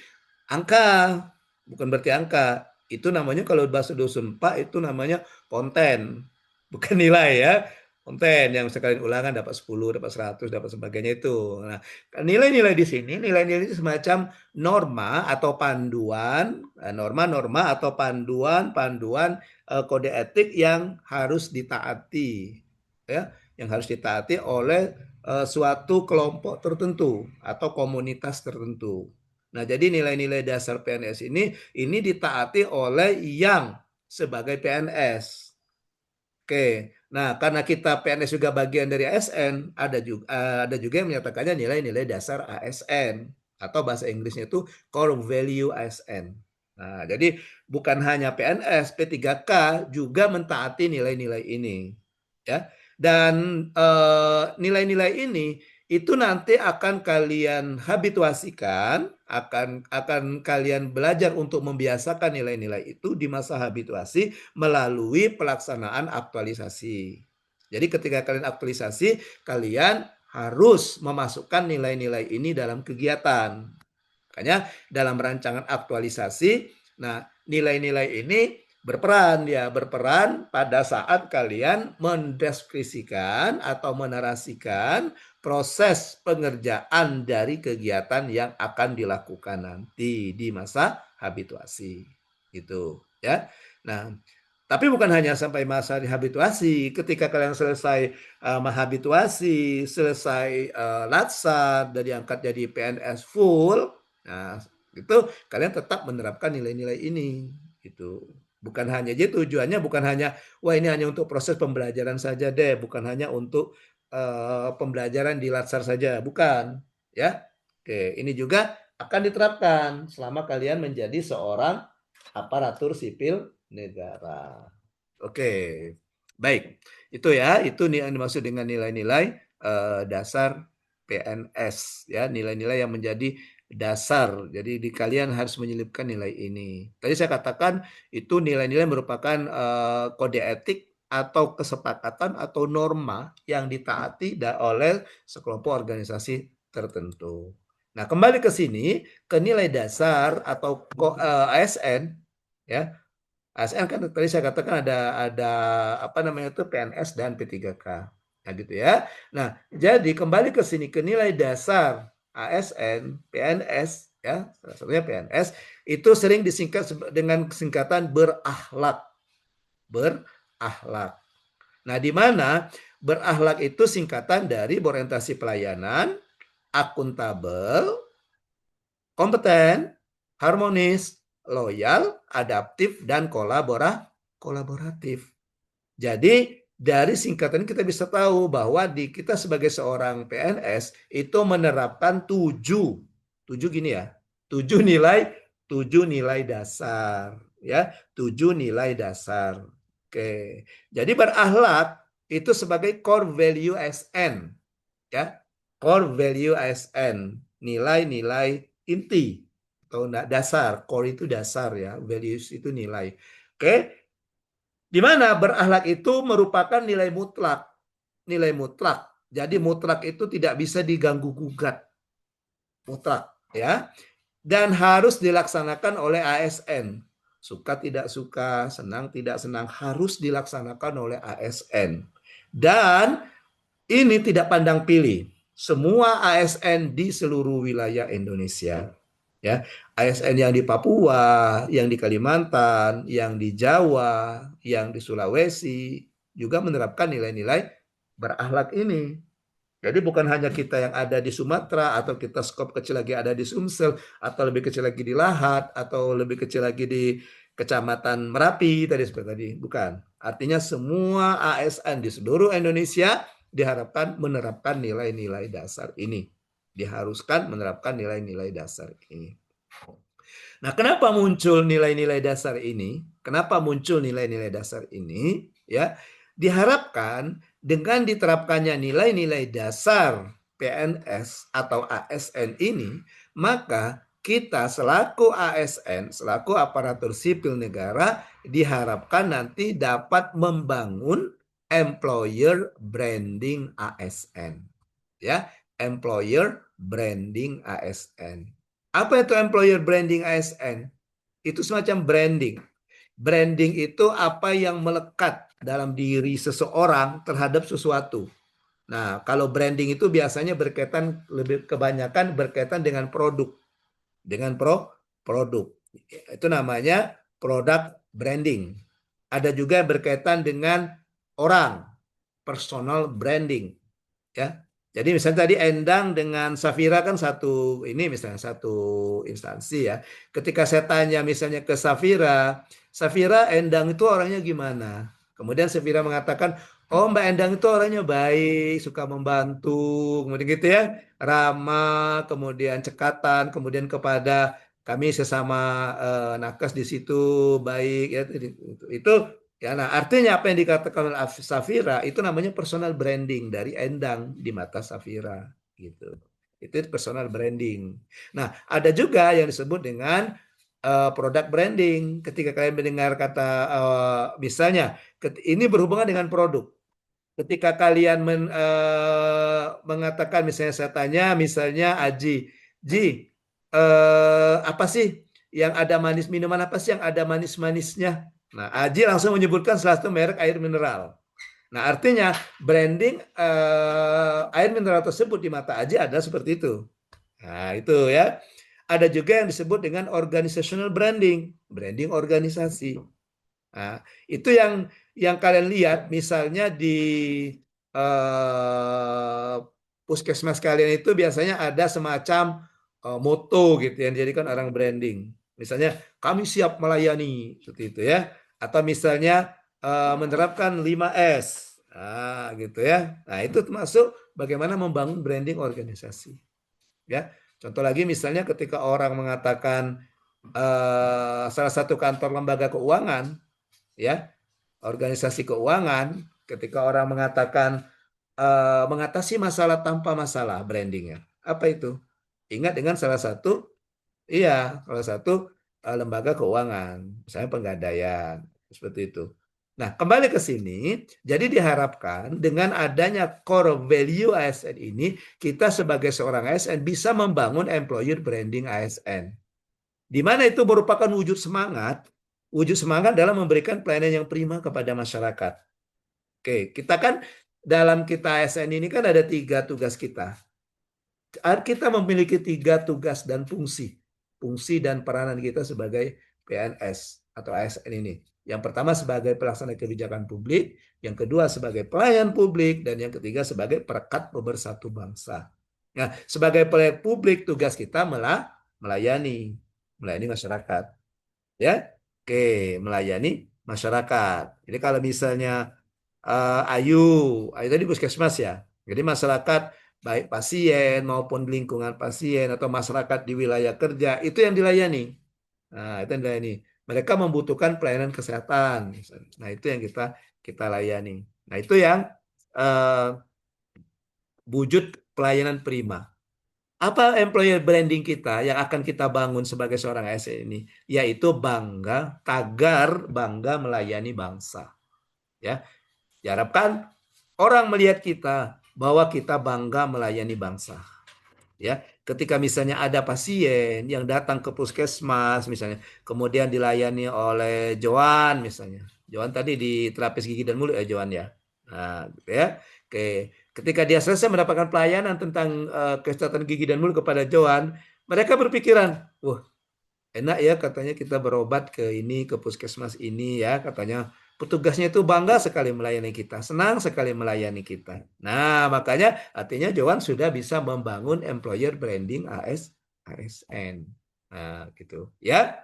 angka. Bukan berarti angka. Itu namanya kalau bahasa dusun Pak itu namanya konten. Bukan nilai ya. Konten yang sekalian ulangan dapat 10, dapat 100, dapat sebagainya itu. Nah, nilai-nilai di sini, nilai-nilai itu semacam norma atau panduan, norma-norma atau panduan kode etik yang harus ditaati, ya, yang harus ditaati oleh suatu kelompok tertentu atau komunitas tertentu. Nah, jadi nilai-nilai dasar PNS ini ditaati oleh yang sebagai PNS. Oke, nah karena kita PNS juga bagian dari ASN, ada juga yang menyatakannya nilai-nilai dasar ASN atau bahasa Inggrisnya itu Core Value ASN. Nah, jadi bukan hanya PNS, P3K juga mentaati nilai-nilai ini, ya. Dan nilai-nilai ini itu nanti akan kalian habituasikan, akan kalian belajar untuk membiasakan nilai-nilai itu di masa habituasi melalui pelaksanaan aktualisasi. Jadi ketika kalian aktualisasi, kalian harus memasukkan nilai-nilai ini dalam kegiatan. Makanya dalam rancangan aktualisasi, nah nilai-nilai ini berperan pada saat kalian mendeskripsikan atau menarasikan proses pengerjaan dari kegiatan yang akan dilakukan nanti di masa habituasi gitu ya. Nah, tapi bukan hanya sampai masa habituasi. Ketika kalian selesai habituasi, selesai latsar dan diangkat jadi PNS full, nah itu kalian tetap menerapkan nilai-nilai ini gitu. Bukan hanya jadi tujuannya bukan hanya wah ini hanya untuk proses pembelajaran saja deh, bukan hanya untuk pembelajaran di latsar saja, bukan ya. Oke, ini juga akan diterapkan selama kalian menjadi seorang aparatur sipil negara. Oke, baik. Itu ya, itu yang dimaksud dengan nilai-nilai dasar PNS ya, nilai-nilai yang menjadi dasar. Jadi di kalian harus menyelipkan nilai ini. Tadi saya katakan itu nilai-nilai merupakan kode etik atau kesepakatan atau norma yang ditaati oleh sekelompok organisasi tertentu. Nah, kembali ke sini ke nilai dasar atau ASN ya. ASN kan tadi saya katakan ada apa namanya itu PNS dan P3K. Nah, gitu ya. Nah, jadi kembali ke sini ke nilai dasar ASN, PNS ya, salah satunya PNS itu sering disingkat dengan singkatan berakhlak. Berakhlak. Nah, di mana berakhlak itu singkatan dari berorientasi pelayanan, akuntabel, kompeten, harmonis, loyal, adaptif, dan kolaboratif. Jadi dari singkatan kita bisa tahu bahwa kita sebagai seorang PNS itu menerapkan 7 gini ya, 7 nilai dasar ya, 7 nilai dasar. Oke, jadi berakhlak itu sebagai core value ASN ya, core value ASN, nilai-nilai inti atau dasar. Core itu dasar ya, values itu nilai. Oke, di mana berakhlak itu merupakan nilai mutlak, jadi mutlak itu tidak bisa diganggu gugat, mutlak ya, dan harus dilaksanakan oleh ASN. Suka tidak suka, senang tidak senang, harus dilaksanakan oleh ASN. Dan ini tidak pandang pilih. semua ASN di seluruh wilayah Indonesia. Ya, ASN yang di Papua, yang di Kalimantan, yang di Jawa, yang di Sulawesi juga menerapkan nilai-nilai berakhlak ini. Jadi bukan hanya kita yang ada di Sumatera atau kita skop kecil lagi ada di Sumsel atau lebih kecil lagi di Lahat atau lebih kecil lagi di Kecamatan Merapi tadi seperti tadi, bukan. Artinya semua ASN di seluruh Indonesia diharapkan menerapkan nilai-nilai dasar ini. Diharuskan menerapkan nilai-nilai dasar ini. Nah, kenapa muncul nilai-nilai dasar ini? Kenapa muncul nilai-nilai dasar ini? Ya, diharapkan dengan diterapkannya nilai-nilai dasar PNS atau ASN ini, maka kita selaku ASN, selaku aparatur sipil negara, diharapkan nanti dapat membangun employer branding ASN. Ya, employer branding ASN. Apa itu employer branding ASN? Itu semacam branding. Branding itu apa yang melekat dalam diri seseorang terhadap sesuatu. Nah, kalau branding itu biasanya berkaitan, lebih kebanyakan berkaitan dengan produk. Dengan produk. Itu namanya product branding. Ada juga yang berkaitan dengan orang. Personal branding. Ya. Jadi misalnya tadi Endang dengan Safira kan satu ini misalnya satu instansi ya. Ketika saya tanya misalnya ke Safira, Endang itu orangnya gimana? Kemudian Safira mengatakan, oh Mbak Endang itu orangnya baik, suka membantu, kemudian gitu ya, ramah, kemudian cekatan, kemudian kepada kami sesama nakes di situ baik ya itu. Ya, nah artinya apa yang dikatakan oleh Safira itu namanya personal branding dari Endang di mata Safira gitu. Itu personal branding. Nah, ada juga yang disebut dengan product branding. Ketika kalian mendengar kata misalnya ini berhubungan dengan produk. Ketika kalian mengatakan misalnya saya tanya misalnya Aji, apa sih yang ada minuman apa sih yang ada manis-manisnya? Nah, Aji langsung menyebutkan salah satu merek air mineral. Nah, artinya branding air mineral tersebut di mata Aji adalah seperti itu. Nah, itu ya. Ada juga yang disebut dengan organizational branding, branding organisasi. Nah, itu yang kalian lihat misalnya di puskesmas kalian itu biasanya ada semacam moto gitu yang dijadikan orang branding. Misalnya kami siap melayani seperti itu ya. Atau misalnya menerapkan 5S. Nah, gitu ya. Nah, itu termasuk bagaimana membangun branding organisasi. Ya. Contoh lagi misalnya ketika orang mengatakan salah satu kantor lembaga keuangan ya, organisasi keuangan, ketika orang mengatakan mengatasi masalah tanpa masalah brandingnya. Apa itu? Ingat dengan salah satu lembaga keuangan, misalnya Pegadaian, seperti itu. Nah, kembali ke sini, jadi diharapkan dengan adanya core value ASN ini, kita sebagai seorang ASN bisa membangun employer branding ASN. Di mana itu merupakan wujud semangat dalam memberikan pelayanan yang prima kepada masyarakat. Oke, kita kan dalam kita ASN ini kan ada 3 tugas kita. Kita memiliki 3 tugas dan fungsi dan peranan kita sebagai PNS atau ASN ini. Yang pertama sebagai pelaksana kebijakan publik, yang kedua sebagai pelayan publik, dan yang ketiga sebagai perekat pemersatu bangsa. Nah, sebagai pelayan publik tugas kita melayani masyarakat. Ya, oke, melayani masyarakat. Jadi kalau misalnya Ayu tadi puskesmas ya. Jadi masyarakat baik pasien maupun lingkungan pasien atau masyarakat di wilayah kerja itu yang dilayani. Nah, itu yang dilayani. Mereka membutuhkan pelayanan kesehatan. Nah, itu yang kita layani. Nah, itu yang wujud pelayanan prima. Apa employer branding kita yang akan kita bangun sebagai seorang ASN ini? Yaitu tagar bangga melayani bangsa. Ya, diharapkan orang melihat kita bahwa kita bangga melayani bangsa. Ya, ketika misalnya ada pasien yang datang ke puskesmas misalnya, kemudian dilayani oleh Joan misalnya. Joan tadi di terapis gigi dan mulut Joan ya. Nah, gitu ya. Oke. Ketika dia selesai mendapatkan pelayanan tentang kesehatan gigi dan mulut kepada Joan, mereka berpikiran, wah enak ya katanya kita berobat ke ini, ke puskesmas ini ya, katanya petugasnya itu bangga sekali melayani kita, senang sekali melayani kita. Nah, makanya artinya Joan sudah bisa membangun employer branding ASN. Nah, gitu ya.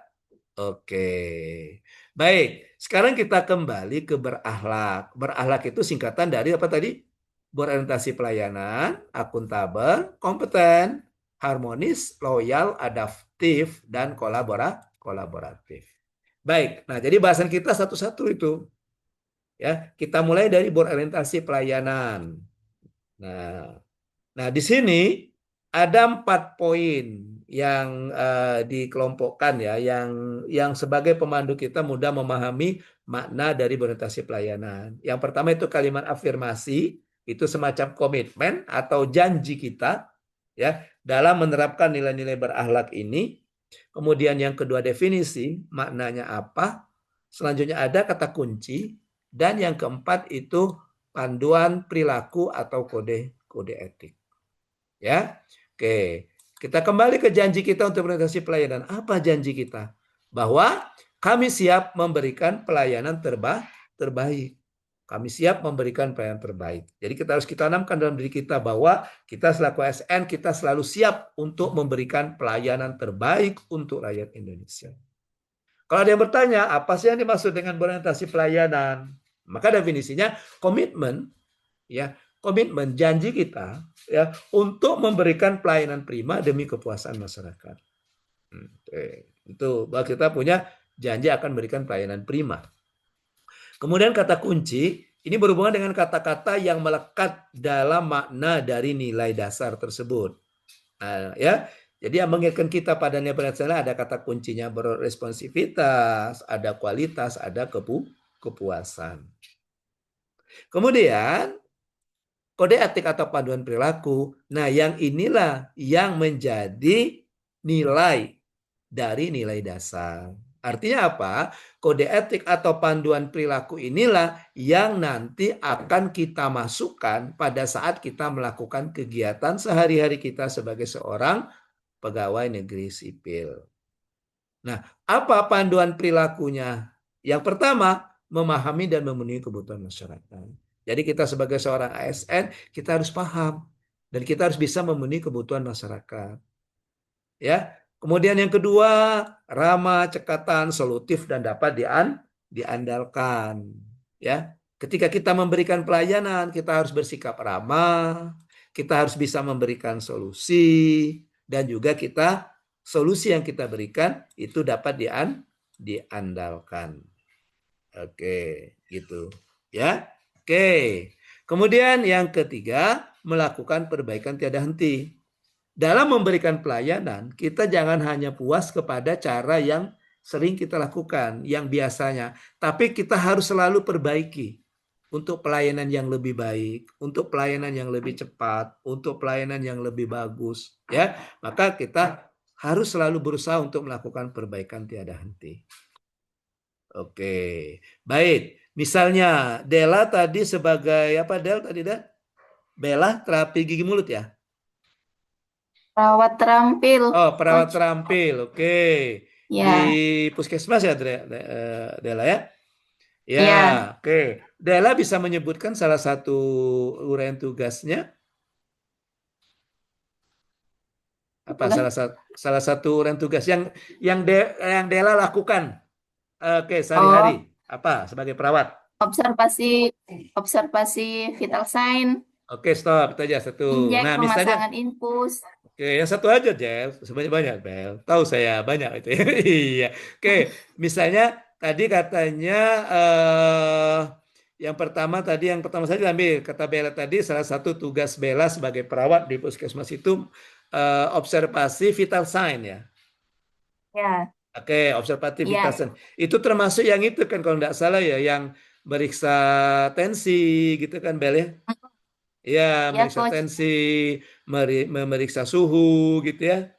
Oke. Baik, sekarang kita kembali ke berakhlak. Berakhlak itu singkatan dari apa tadi? Berorientasi pelayanan, akuntabel, kompeten, harmonis, loyal, adaptif, dan kolaboratif. Baik, nah jadi bahasan kita satu-satu itu. Ya, kita mulai dari berorientasi pelayanan. Nah, di sini ada 4 poin yang dikelompokkan ya, yang sebagai pemandu kita mudah memahami makna dari berorientasi pelayanan. Yang pertama itu kalimat afirmasi, itu semacam komitmen atau janji kita ya dalam menerapkan nilai-nilai berakhlak ini. Kemudian yang kedua definisi, maknanya apa? Selanjutnya ada kata kunci, dan yang keempat itu panduan perilaku atau kode etik. Ya. Oke, kita kembali ke janji kita untuk berorientasi pelayanan. Apa janji kita? Bahwa kami siap memberikan pelayanan terbaik. Kami siap memberikan pelayanan terbaik. Jadi kita harus tanamkan dalam diri kita bahwa kita selaku ASN, kita selalu siap untuk memberikan pelayanan terbaik untuk rakyat Indonesia. Kalau ada yang bertanya, apa sih yang dimaksud dengan berorientasi pelayanan? Maka definisinya komitmen, ya, komitmen janji kita ya untuk memberikan pelayanan prima demi kepuasan masyarakat. Itu bahwa kita punya janji akan memberikan pelayanan prima. Kemudian kata kunci ini berhubungan dengan kata-kata yang melekat dalam makna dari nilai dasar tersebut. Nah, ya, jadi yang mengingatkan kita pada nilai dasar ada kata kuncinya berresponsivitas, ada kualitas, ada kepuasan. Kemudian kode etik atau panduan perilaku. Nah, yang inilah yang menjadi nilai dari nilai dasar. Artinya apa? Kode etik atau panduan perilaku inilah yang nanti akan kita masukkan pada saat kita melakukan kegiatan sehari-hari kita sebagai seorang pegawai negeri sipil. Nah, apa panduan perilakunya? Yang pertama, memahami dan memenuhi kebutuhan masyarakat. Jadi kita sebagai seorang ASN, kita harus paham dan kita harus bisa memenuhi kebutuhan masyarakat. Ya. Kemudian yang kedua, ramah, cekatan, solutif dan dapat diandalkan. Ya. Ketika kita memberikan pelayanan, kita harus bersikap ramah, kita harus bisa memberikan solusi, dan juga solusi yang kita berikan itu dapat diandalkan. Oke, gitu. Ya. Oke. Kemudian yang ketiga, melakukan perbaikan tiada henti. Dalam memberikan pelayanan, kita jangan hanya puas kepada cara yang sering kita lakukan, yang biasanya. Tapi kita harus selalu perbaiki untuk pelayanan yang lebih baik, untuk pelayanan yang lebih cepat, untuk pelayanan yang lebih bagus. Ya, maka kita harus selalu berusaha untuk melakukan perbaikan tiada henti. Oke, baik. Misalnya Della tadi sebagai apa Del tadi dah? Bella terapi gigi mulut ya? Perawat terampil. Oh, perawat Coach. terampil. Oke. Ya. Di puskesmas ya, Della ya? Ya, Ya. oke. Della bisa menyebutkan salah satu uraian tugasnya? Apa salah satu uraian tugas yang Della lakukan? Oke, sehari-hari. Apa sebagai perawat? Observasi vital sign. Oke, stop. Itu aja satu. Injek, Nah, misalnya pemasangan infus. Oke, yang satu aja, Jel. Sebanyak-banyak, Bel. Tahu saya banyak itu. Iya. Oke, misalnya tadi katanya yang pertama saja ambil kata Bella tadi, salah satu tugas Bella sebagai perawat di puskesmas itu observasi vital sign ya. Ya. Oke, observasi Ya. vital sign. Itu termasuk yang itu kan kalau nggak salah ya, yang meriksa tensi gitu kan, Bel ya? Ya, meriksa Coach. tensi, memeriksa suhu gitu ya.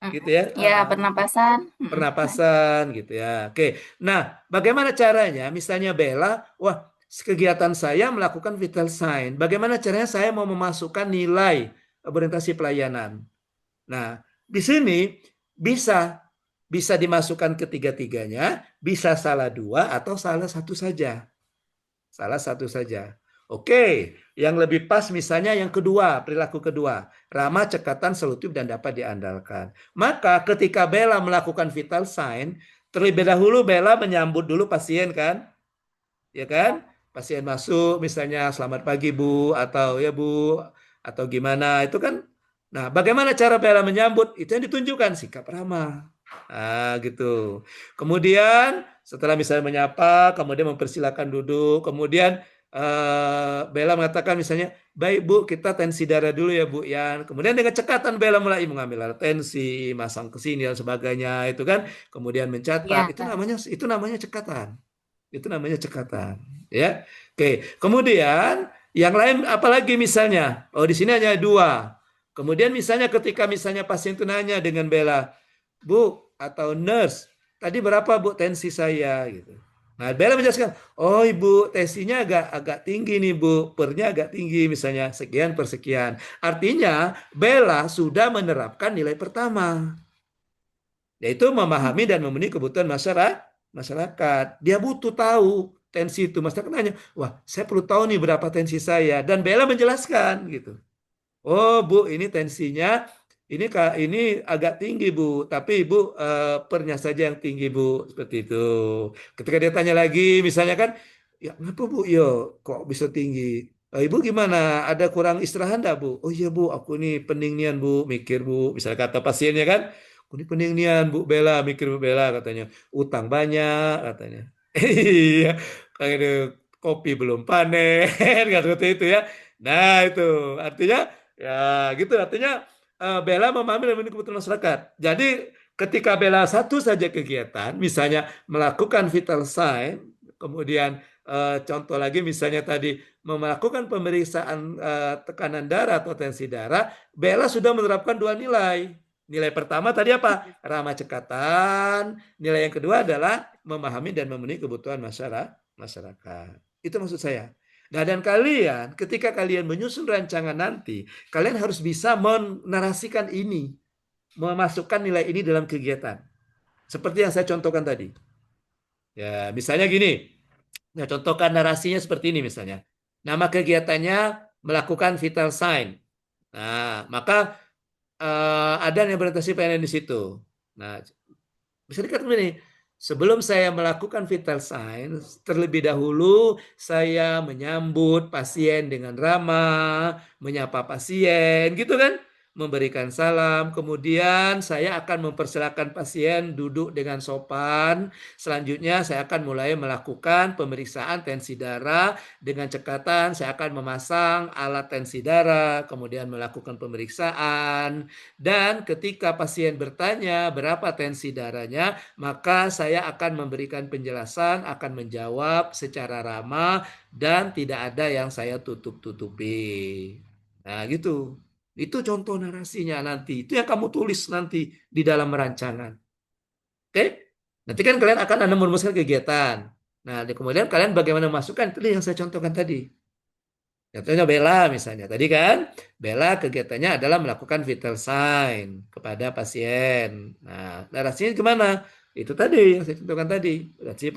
Gitu ya. Ya, pernapasan. Pernapasan gitu ya. Oke. Nah, bagaimana caranya? Misalnya Bella, wah, kegiatan saya melakukan vital sign. Bagaimana caranya saya mau memasukkan nilai orientasi pelayanan. Nah, di sini bisa dimasukkan ketiga-tiganya, bisa salah dua atau salah satu saja. Salah satu saja. Oke, yang lebih pas misalnya yang kedua, perilaku kedua. Ramah, cekatan, solutif, dan dapat diandalkan. Maka ketika Bella melakukan vital sign, terlebih dahulu Bella menyambut dulu pasien kan? Ya kan? Pasien masuk misalnya selamat pagi Bu, atau ya Bu, atau gimana, itu kan. Nah, bagaimana cara Bella menyambut? Itu yang ditunjukkan, sikap ramah. Nah, gitu. Kemudian setelah misalnya menyapa, kemudian mempersilakan duduk, kemudian Bella mengatakan misalnya, baik Bu, kita tensi darah dulu ya Bu ya. Kemudian dengan cekatan Bella mulai mengambil alat tensi, masang ke sini dan sebagainya, itu kan. Kemudian mencatat, Ya. itu namanya cekatan. Itu namanya cekatan, ya. Oke, kemudian yang lain apalagi misalnya? Oh, di sini hanya dua. Kemudian misalnya ketika misalnya pasien itu nanya dengan Bella, Bu atau nurse, tadi berapa Bu tensi saya gitu. Nah, Bella menjelaskan, oh Ibu tensinya agak tinggi nih Bu, pernya agak tinggi misalnya sekian per sekian. Artinya Bella sudah menerapkan nilai pertama, yaitu memahami dan memenuhi kebutuhan masyarakat. Dia butuh tahu tensi itu. Masyarakat nanya, wah saya perlu tahu nih berapa tensi saya. Dan Bella menjelaskan gitu. Oh Bu, ini tensinya ini agak tinggi Bu, tapi Ibu pernya saja yang tinggi Bu, seperti itu. Ketika dia tanya lagi, misalnya kan, ya kenapa Bu? Yo, kok bisa tinggi? Ibu gimana? Ada kurang istirahat enggak Bu? Oh iya Bu, aku ini peningnian Bu, mikir Bu. Misalnya kata pasiennya kan, aku ini peningnian Bu Bella, mikir Bu Bella katanya. Utang banyak katanya. Iya, kayak gitu, kopi belum panen, kan seperti itu ya. Nah itu artinya ya gitu, artinya Bella memahami dan memenuhi kebutuhan masyarakat. Jadi ketika Bella satu saja kegiatan, misalnya melakukan vital sign, kemudian contoh lagi misalnya tadi melakukan pemeriksaan tekanan darah atau tensi darah, Bella sudah menerapkan dua nilai. Nilai pertama tadi apa? Ramah cekatan. Nilai yang kedua adalah memahami dan memenuhi kebutuhan masyarakat. Itu maksud saya. Nah, dan kalian, ketika kalian menyusun rancangan nanti, kalian harus bisa menarasikan ini, memasukkan nilai ini dalam kegiatan. Seperti yang saya contohkan tadi. Ya, misalnya gini. Nah, contohkan narasinya seperti ini misalnya. Nama kegiatannya melakukan vital sign. Nah, maka ada yang berorientasi pelayanan di situ. Nah, bisa dikatakan begini. Sebelum saya melakukan vital sign, terlebih dahulu saya menyambut pasien dengan ramah, menyapa pasien, gitu kan? Memberikan salam, kemudian saya akan mempersilakan pasien duduk dengan sopan. Selanjutnya saya akan mulai melakukan pemeriksaan tensi darah dengan cekatan. Saya akan memasang alat tensi darah, kemudian melakukan pemeriksaan. Dan ketika pasien bertanya berapa tensi darahnya, maka saya akan memberikan penjelasan, akan menjawab secara ramah dan tidak ada yang saya tutup-tutupi. Nah, gitu. Itu contoh narasinya nanti. Itu yang kamu tulis nanti di dalam rancangan. Oke? Nanti kan kalian akan ada merumuskan kegiatan. Nah, kemudian kalian bagaimana memasukkan? Itu yang saya contohkan tadi. Contohnya Bella misalnya. Tadi kan Bella kegiatannya adalah melakukan vital sign kepada pasien. Nah, narasinya gimana? Itu tadi yang saya contohkan tadi. Narasi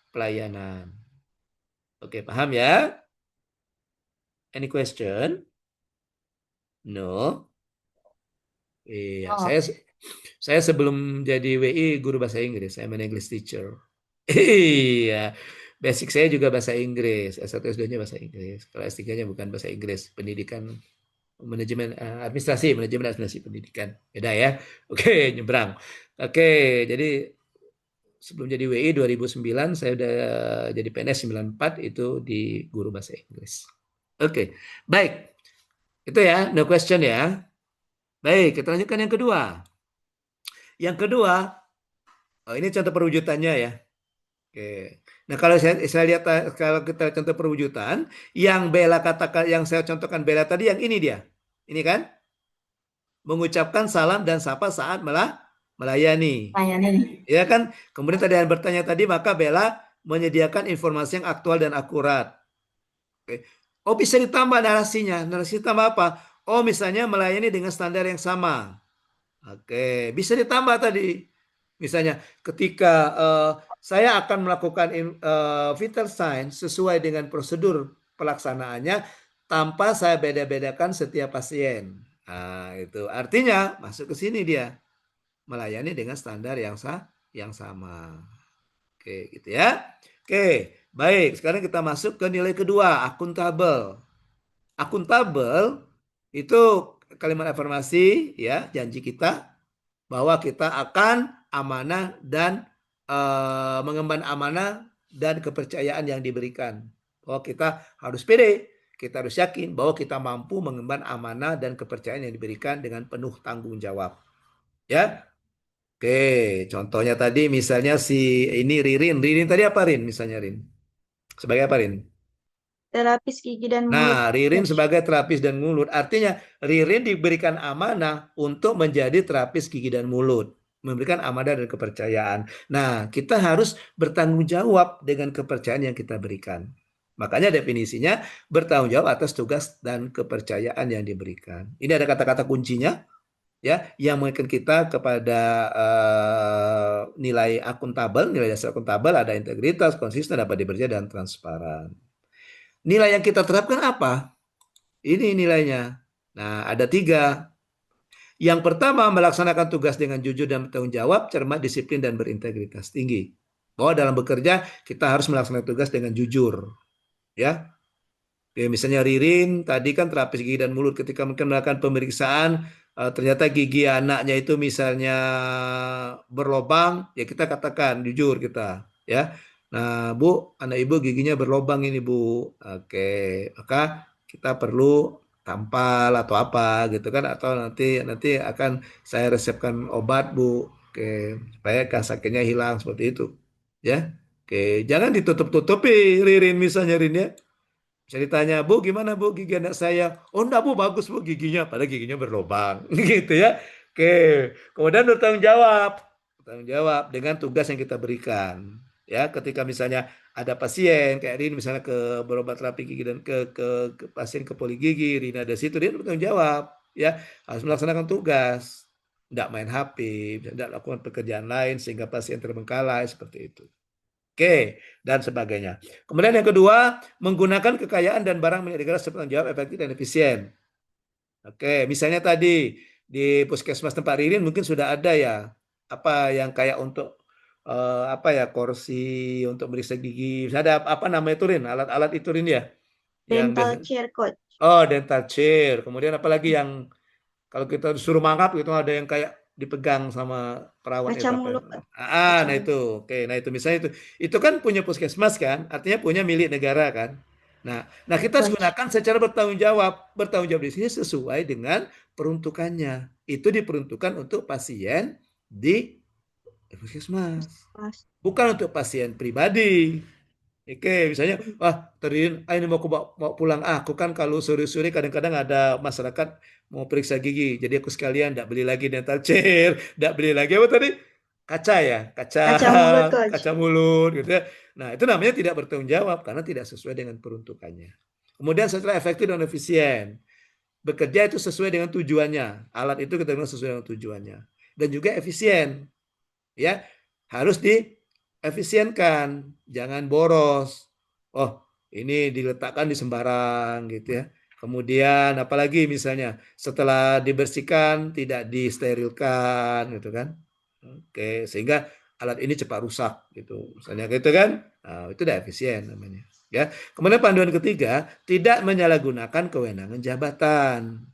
pelayanan. Oke, paham ya? Any question? No. Iya, Oh. saya sebelum jadi WI guru bahasa Inggris, saya English teacher. Iya, basic saya juga bahasa Inggris, S1 S2-nya bahasa Inggris. Kalau S3-nya bukan bahasa Inggris, pendidikan manajemen administrasi pendidikan. Beda ya. Oke, nyebrang. Oke, jadi sebelum jadi WI 2009 saya udah jadi PNS 94 itu di guru bahasa Inggris. Oke. Baik. Itu ya, no question ya. Baik, kita lanjutkan yang kedua. Yang kedua, ini contoh perwujudannya ya. Oke. Nah, kalau saya lihat, kalau kita contoh perwujudan, yang Bella katakan, yang saya contohkan Bella tadi, yang ini dia. Ini kan? Mengucapkan salam dan sapa saat melayani. Layani. Ya kan? Kemudian tadi yang bertanya tadi, maka Bella menyediakan informasi yang aktual dan akurat. Oke. Oh, bisa ditambah narasinya. Narasi ditambah apa? Oh, misalnya melayani dengan standar yang sama. Oke, bisa ditambah tadi. Misalnya ketika saya akan melakukan vital sign sesuai dengan prosedur pelaksanaannya tanpa saya beda-bedakan setiap pasien. Nah, itu artinya masuk ke sini dia melayani dengan standar yang sama. Oke, gitu ya. Oke, baik. Sekarang kita masuk ke nilai kedua, akuntabel. Akuntabel itu kalimat afirmasi ya, janji kita bahwa kita akan amanah dan mengemban amanah dan kepercayaan yang diberikan. Bahwa kita harus pede, kita harus yakin bahwa kita mampu mengemban amanah dan kepercayaan yang diberikan dengan penuh tanggung jawab. Ya. Oke, contohnya tadi misalnya si ini Ririn. Ririn tadi apa Rin misalnya Rin? Sebagai apa Rin? Terapis gigi dan mulut. Nah, Ririn sebagai terapis dan mulut. Artinya Ririn diberikan amanah untuk menjadi terapis gigi dan mulut. Memberikan amanah dan kepercayaan. Nah, kita harus bertanggung jawab dengan kepercayaan yang kita berikan. Makanya definisinya bertanggung jawab atas tugas dan kepercayaan yang diberikan. Ini ada kata-kata kuncinya ya yang mengingatkan kita kepada nilai akuntabel, nilai dasar akuntabel ada integritas, konsisten, dapat dipercaya dan transparan. Nilai yang kita terapkan apa? Ini nilainya. Nah, ada 3. Yang pertama, melaksanakan tugas dengan jujur dan bertanggung jawab, cermat, disiplin, dan berintegritas tinggi. Bahwa dalam bekerja, kita harus melaksanakan tugas dengan jujur. Ya, oke, misalnya Ririn, tadi kan terapis gigi dan mulut, ketika mungkin melakukan pemeriksaan, ternyata gigi anaknya itu misalnya berlobang, ya kita katakan jujur kita. Ya, nah Bu, anak Ibu giginya berlobang ini Bu. Oke, maka kita perlu tampal atau apa gitu kan, atau nanti akan saya resepkan obat Bu. Oke, supaya sakitnya hilang seperti itu. Ya, oke, jangan ditutup-tutupi Ririn misalnya Rin ya. Bisa ditanya, Bu, gimana Bu gigi anak saya? Oh, enggak Bu, bagus Bu giginya, padahal giginya berlubang, gitu ya. Oke, kemudian bertanggung jawab dengan tugas yang kita berikan. Ya, ketika misalnya ada pasien kayak Rin misalnya ke berobat terapi gigi dan ke pasien ke poligigi, Rin ada situ, dia bertanggung jawab, ya harus melaksanakan tugas, tidak main HP, tidak lakukan pekerjaan lain sehingga pasien terbengkalai seperti itu. Oke, dan sebagainya. Kemudian yang kedua, menggunakan kekayaan dan barang milik negara sebagai tanggung jawab efektif dan efisien. Oke, misalnya tadi di puskesmas tempat Ririn mungkin sudah ada ya, apa yang kayak untuk kursi untuk meriksa gigi. Ada apa namanya itu Rin? Alat-alat itu Rin ya? Dental chair, Coach. Oh, dental chair. Kemudian apalagi yang kalau kita disuruh mangap itu ada yang kayak dipegang sama perawat Kaca mulut. nah itu. Oke, nah itu misalnya itu kan punya puskesmas kan, artinya punya milik negara kan. Nah kita harus gunakan secara bertanggung jawab di sini sesuai dengan peruntukannya. Itu diperuntukkan untuk pasien di puskesmas, bukan untuk pasien pribadi. Oke, misalnya, wah, Terin, ini mau pulang. Aku kan kalau sore-sore kadang-kadang ada masyarakat mau periksa gigi, jadi aku sekalian tidak beli lagi dental chair, tidak beli lagi apa tadi? Kaca ya, kaca mulut, gitu ya. Nah, itu namanya tidak bertanggung jawab karena tidak sesuai dengan peruntukannya. Kemudian setelah efektif dan efisien, bekerja itu sesuai dengan tujuannya. Alat itu kita gunakan sesuai dengan tujuannya dan juga efisien, ya harus efisienkan, jangan boros. Oh, ini diletakkan di sembarang gitu ya. Kemudian apalagi misalnya setelah dibersihkan tidak disterilkan gitu kan. Oke, sehingga alat ini cepat rusak gitu. Misalnya gitu kan. Nah, itu udah efisien namanya. Ya. Kemudian panduan ketiga, tidak menyalahgunakan kewenangan jabatan.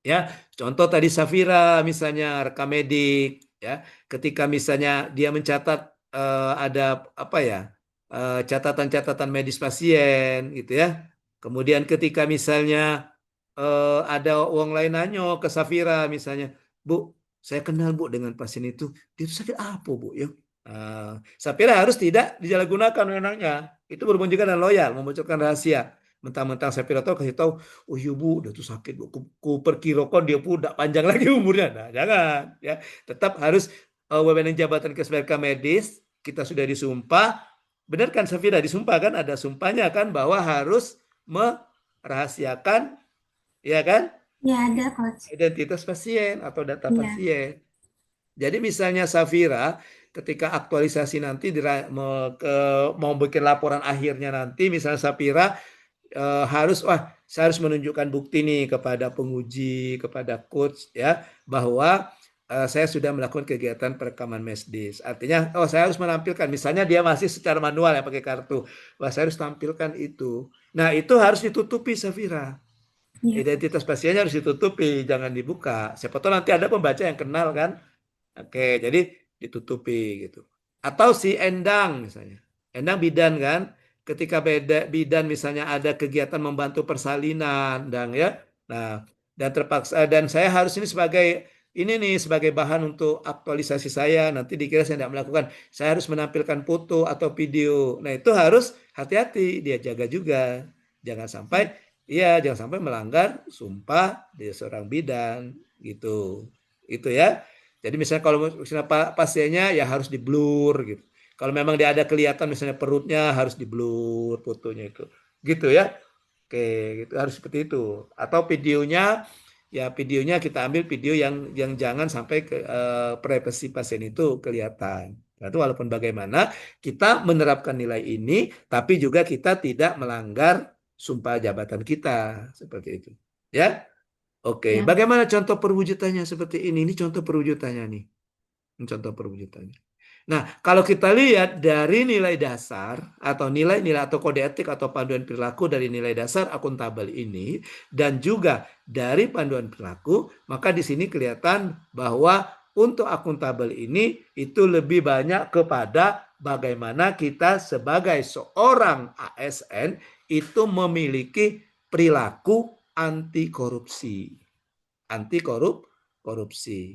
Ya, contoh tadi Safira misalnya rekam medik ya. Ketika misalnya dia mencatat ada catatan-catatan medis pasien gitu ya. Kemudian ketika misalnya ada uang lain nanya ke Safira misalnya, Bu, saya kenal Bu dengan pasien itu, dia itu sakit apa Bu ya? Safira harus tidak disalahgunakan wewenangnya. Itu berhubungan juga dengan loyal, membocorkan rahasia. Mentang-mentang Safira tahu kasih tahu, oh iya Bu, dia tuh sakit Bu, ku perkirakan dia pun tidak panjang lagi umurnya. Nah, jangan ya. Tetap harus wewenang jabatan kesebagai medis, kita sudah disumpah Benar kan Safira, disumpah kan, ada sumpahnya kan bahwa harus merahasiakan, ya kan, Ya, ada, Coach. identitas pasien atau data Iya. pasien. Jadi misalnya Safira ketika aktualisasi nanti mau bikin laporan akhirnya nanti, misalnya Safira saya harus menunjukkan bukti nih kepada penguji, kepada coach ya, bahwa saya sudah melakukan kegiatan perekaman medis. Artinya, saya harus menampilkan, misalnya dia masih secara manual ya pakai kartu. Wah, saya harus tampilkan itu. Nah, itu harus ditutupi, Safira. Iya. Identitas pasiennya harus ditutupi, jangan dibuka. Siapa tahu nanti ada pembaca yang kenal kan. Oke, jadi ditutupi gitu. Atau si Endang misalnya. Endang bidan kan. Ketika bidan misalnya ada kegiatan membantu persalinan dan ya. Nah, dan terpaksa dan saya harus ini sebagai bahan untuk aktualisasi saya, nanti dikira saya tidak melakukan. Saya harus menampilkan foto atau video. Nah, itu harus hati-hati, dia jaga juga. Jangan sampai melanggar sumpah dia seorang bidan gitu. Itu ya. Jadi misalnya kalau misalnya pasiennya ya harus di-blur gitu. Kalau memang dia ada kelihatan misalnya perutnya harus di-blur fotonya itu. Gitu ya. Oke, gitu harus seperti itu. Atau videonya kita ambil video yang jangan sampai ke privasi pasien itu kelihatan. Nah, itu walaupun bagaimana kita menerapkan nilai ini tapi juga kita tidak melanggar sumpah jabatan kita seperti itu. Ya. Oke, Ya. bagaimana contoh perwujudannya seperti ini? Ini contoh perwujudannya nih. Ini contoh perwujudannya. Nah, kalau kita lihat dari nilai dasar atau nilai-nilai atau kode etik atau panduan perilaku dari nilai dasar akuntabel ini dan juga dari panduan perilaku, maka di sini kelihatan bahwa untuk akuntabel ini itu lebih banyak kepada bagaimana kita sebagai seorang ASN itu memiliki perilaku anti korupsi. Anti korupsi.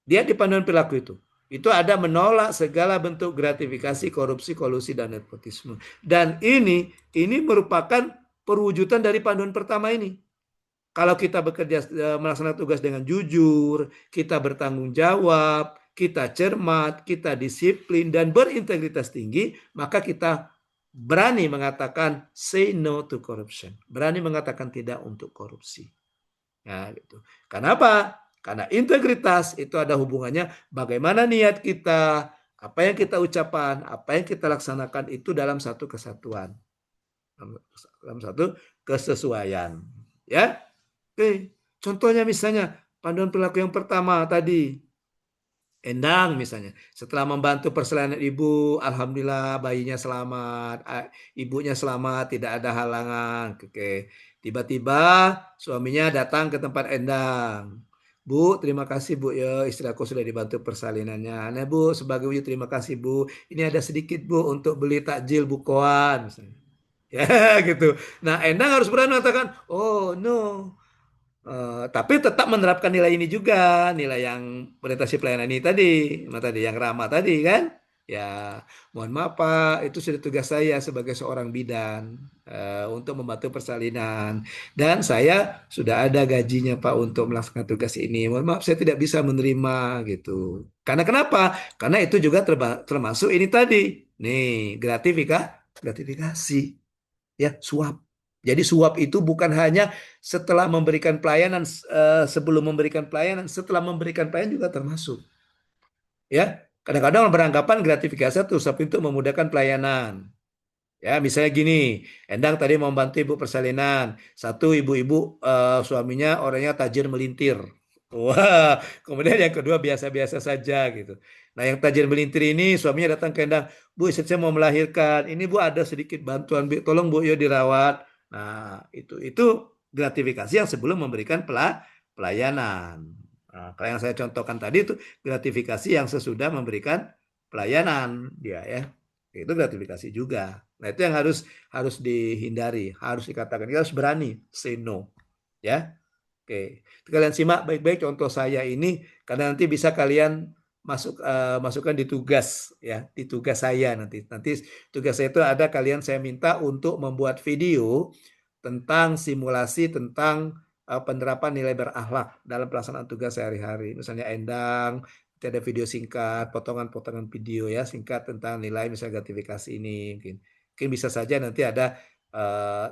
Dia di panduan perilaku itu ada menolak segala bentuk gratifikasi, korupsi, kolusi, dan nepotisme. Dan ini merupakan perwujudan dari panduan pertama ini. Kalau kita bekerja melaksanakan tugas dengan jujur, kita bertanggung jawab, kita cermat, kita disiplin, dan berintegritas tinggi, maka kita berani mengatakan say no to corruption. Berani mengatakan tidak untuk korupsi. Nah, gitu. Kenapa? Karena integritas itu ada hubungannya bagaimana niat kita, apa yang kita ucapkan, apa yang kita laksanakan itu dalam satu kesatuan. Dalam satu kesesuaian. Ya. Oke. Contohnya misalnya panduan perilaku yang pertama tadi. Endang misalnya. Setelah membantu persalinan ibu, alhamdulillah bayinya selamat, ibunya selamat, tidak ada halangan. Oke. Tiba-tiba suaminya datang ke tempat Endang. Bu, terima kasih Bu ya, istri aku sudah dibantu persalinannya. Nah Bu, sebagai wujud terima kasih Bu. Ini ada sedikit Bu untuk beli takjil bukoan misalnya. Ya gitu. Nah Endang harus berani mengatakan, oh no. Tapi tetap menerapkan nilai ini juga, nilai yang orientasi pelayanan ini tadi yang ramah tadi kan. Ya, mohon maaf Pak, itu sudah tugas saya sebagai seorang bidan untuk membantu persalinan. Dan saya sudah ada gajinya Pak untuk melaksanakan tugas ini. Mohon maaf, saya tidak bisa menerima gitu. Karena kenapa? Karena itu juga termasuk ini tadi. Nih, gratifikasi. Ya, suap. Jadi suap itu bukan hanya setelah memberikan pelayanan, sebelum memberikan pelayanan, setelah memberikan pelayanan juga termasuk. Ya. Kadang-kadang beranggapan gratifikasi itu suap untuk memudahkan pelayanan. Ya, misalnya gini, Endang tadi membantu ibu persalinan. Satu ibu-ibu suaminya orangnya tajir melintir. Wah, kemudian yang kedua biasa-biasa saja gitu. Nah, yang tajir melintir ini suaminya datang ke Endang, Bu, istri saya mau melahirkan. Ini Bu ada sedikit bantuan, Bu. Tolong Bu, yuk dirawat. Nah, itu gratifikasi yang sebelum memberikan pelayanan. Nah, kalau yang saya contohkan tadi itu gratifikasi yang sesudah memberikan pelayanan dia ya. Itu gratifikasi juga. Nah, itu yang harus dihindari, harus dikatakan. Kita harus berani say no. Ya. Oke. Kalian simak baik-baik contoh saya ini karena nanti bisa kalian masukkan di tugas ya, di tugas saya nanti. Nanti tugas saya itu ada saya minta untuk membuat video tentang simulasi tentang penerapan nilai berakhlak dalam pelaksanaan tugas sehari-hari. Misalnya Endang Nanti ada video singkat, potongan-potongan video ya singkat tentang nilai misalnya gratifikasi ini mungkin bisa saja nanti ada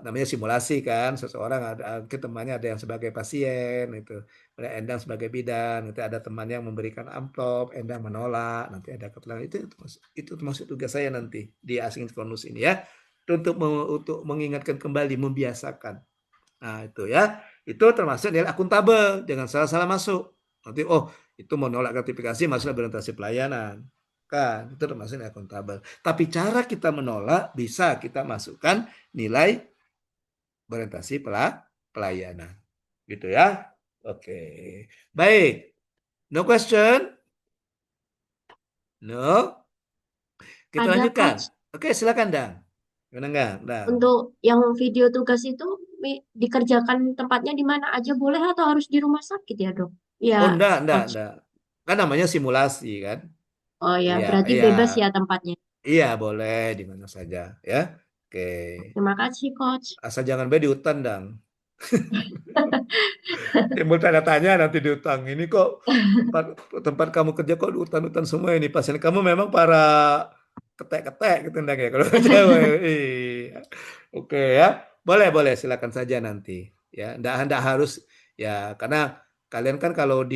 namanya simulasi kan, seseorang mungkin temannya ada yang sebagai pasien itu, ada Endang sebagai bidan, nanti ada teman yang memberikan amplop, Endang menolak, nanti ada keterangan itu termasuk tugas saya nanti di asinkronus ini ya, untuk mengingatkan kembali, membiasakan. Nah itu ya, itu termasuk nilai akuntabel, jangan salah-salah masuk. Nanti itu menolak gratifikasi masuk orientasi pelayanan. Kan, itu termasuk nilai akuntabel. Tapi cara kita menolak bisa kita masukkan nilai orientasi pelayanan. Gitu ya. Oke. Baik. No question? No? Kita Ada, lanjutkan. Coach. Oke, silakan Dang. Gimana enggak? Dang. Untuk yang video tugas itu dikerjakan tempatnya di mana aja boleh atau harus di rumah sakit ya, Dok? Ya, enggak. Coach. Kan namanya simulasi kan. Oh ya, Iya, berarti iya. bebas ya tempatnya. Iya, boleh di mana saja ya. Oke. Terima kasih, Coach. Asal jangan di hutan, Dang. Timbul tanda tanya nanti di hutan. Ini kok tempat kamu kerja kok di hutan-hutan semua ini. Pasien kamu memang para ketek-ketek gitu Dang ya kalau cewek. Iya. Oke ya. Boleh silakan saja nanti ya. Nggak harus ya, karena kalian kan kalau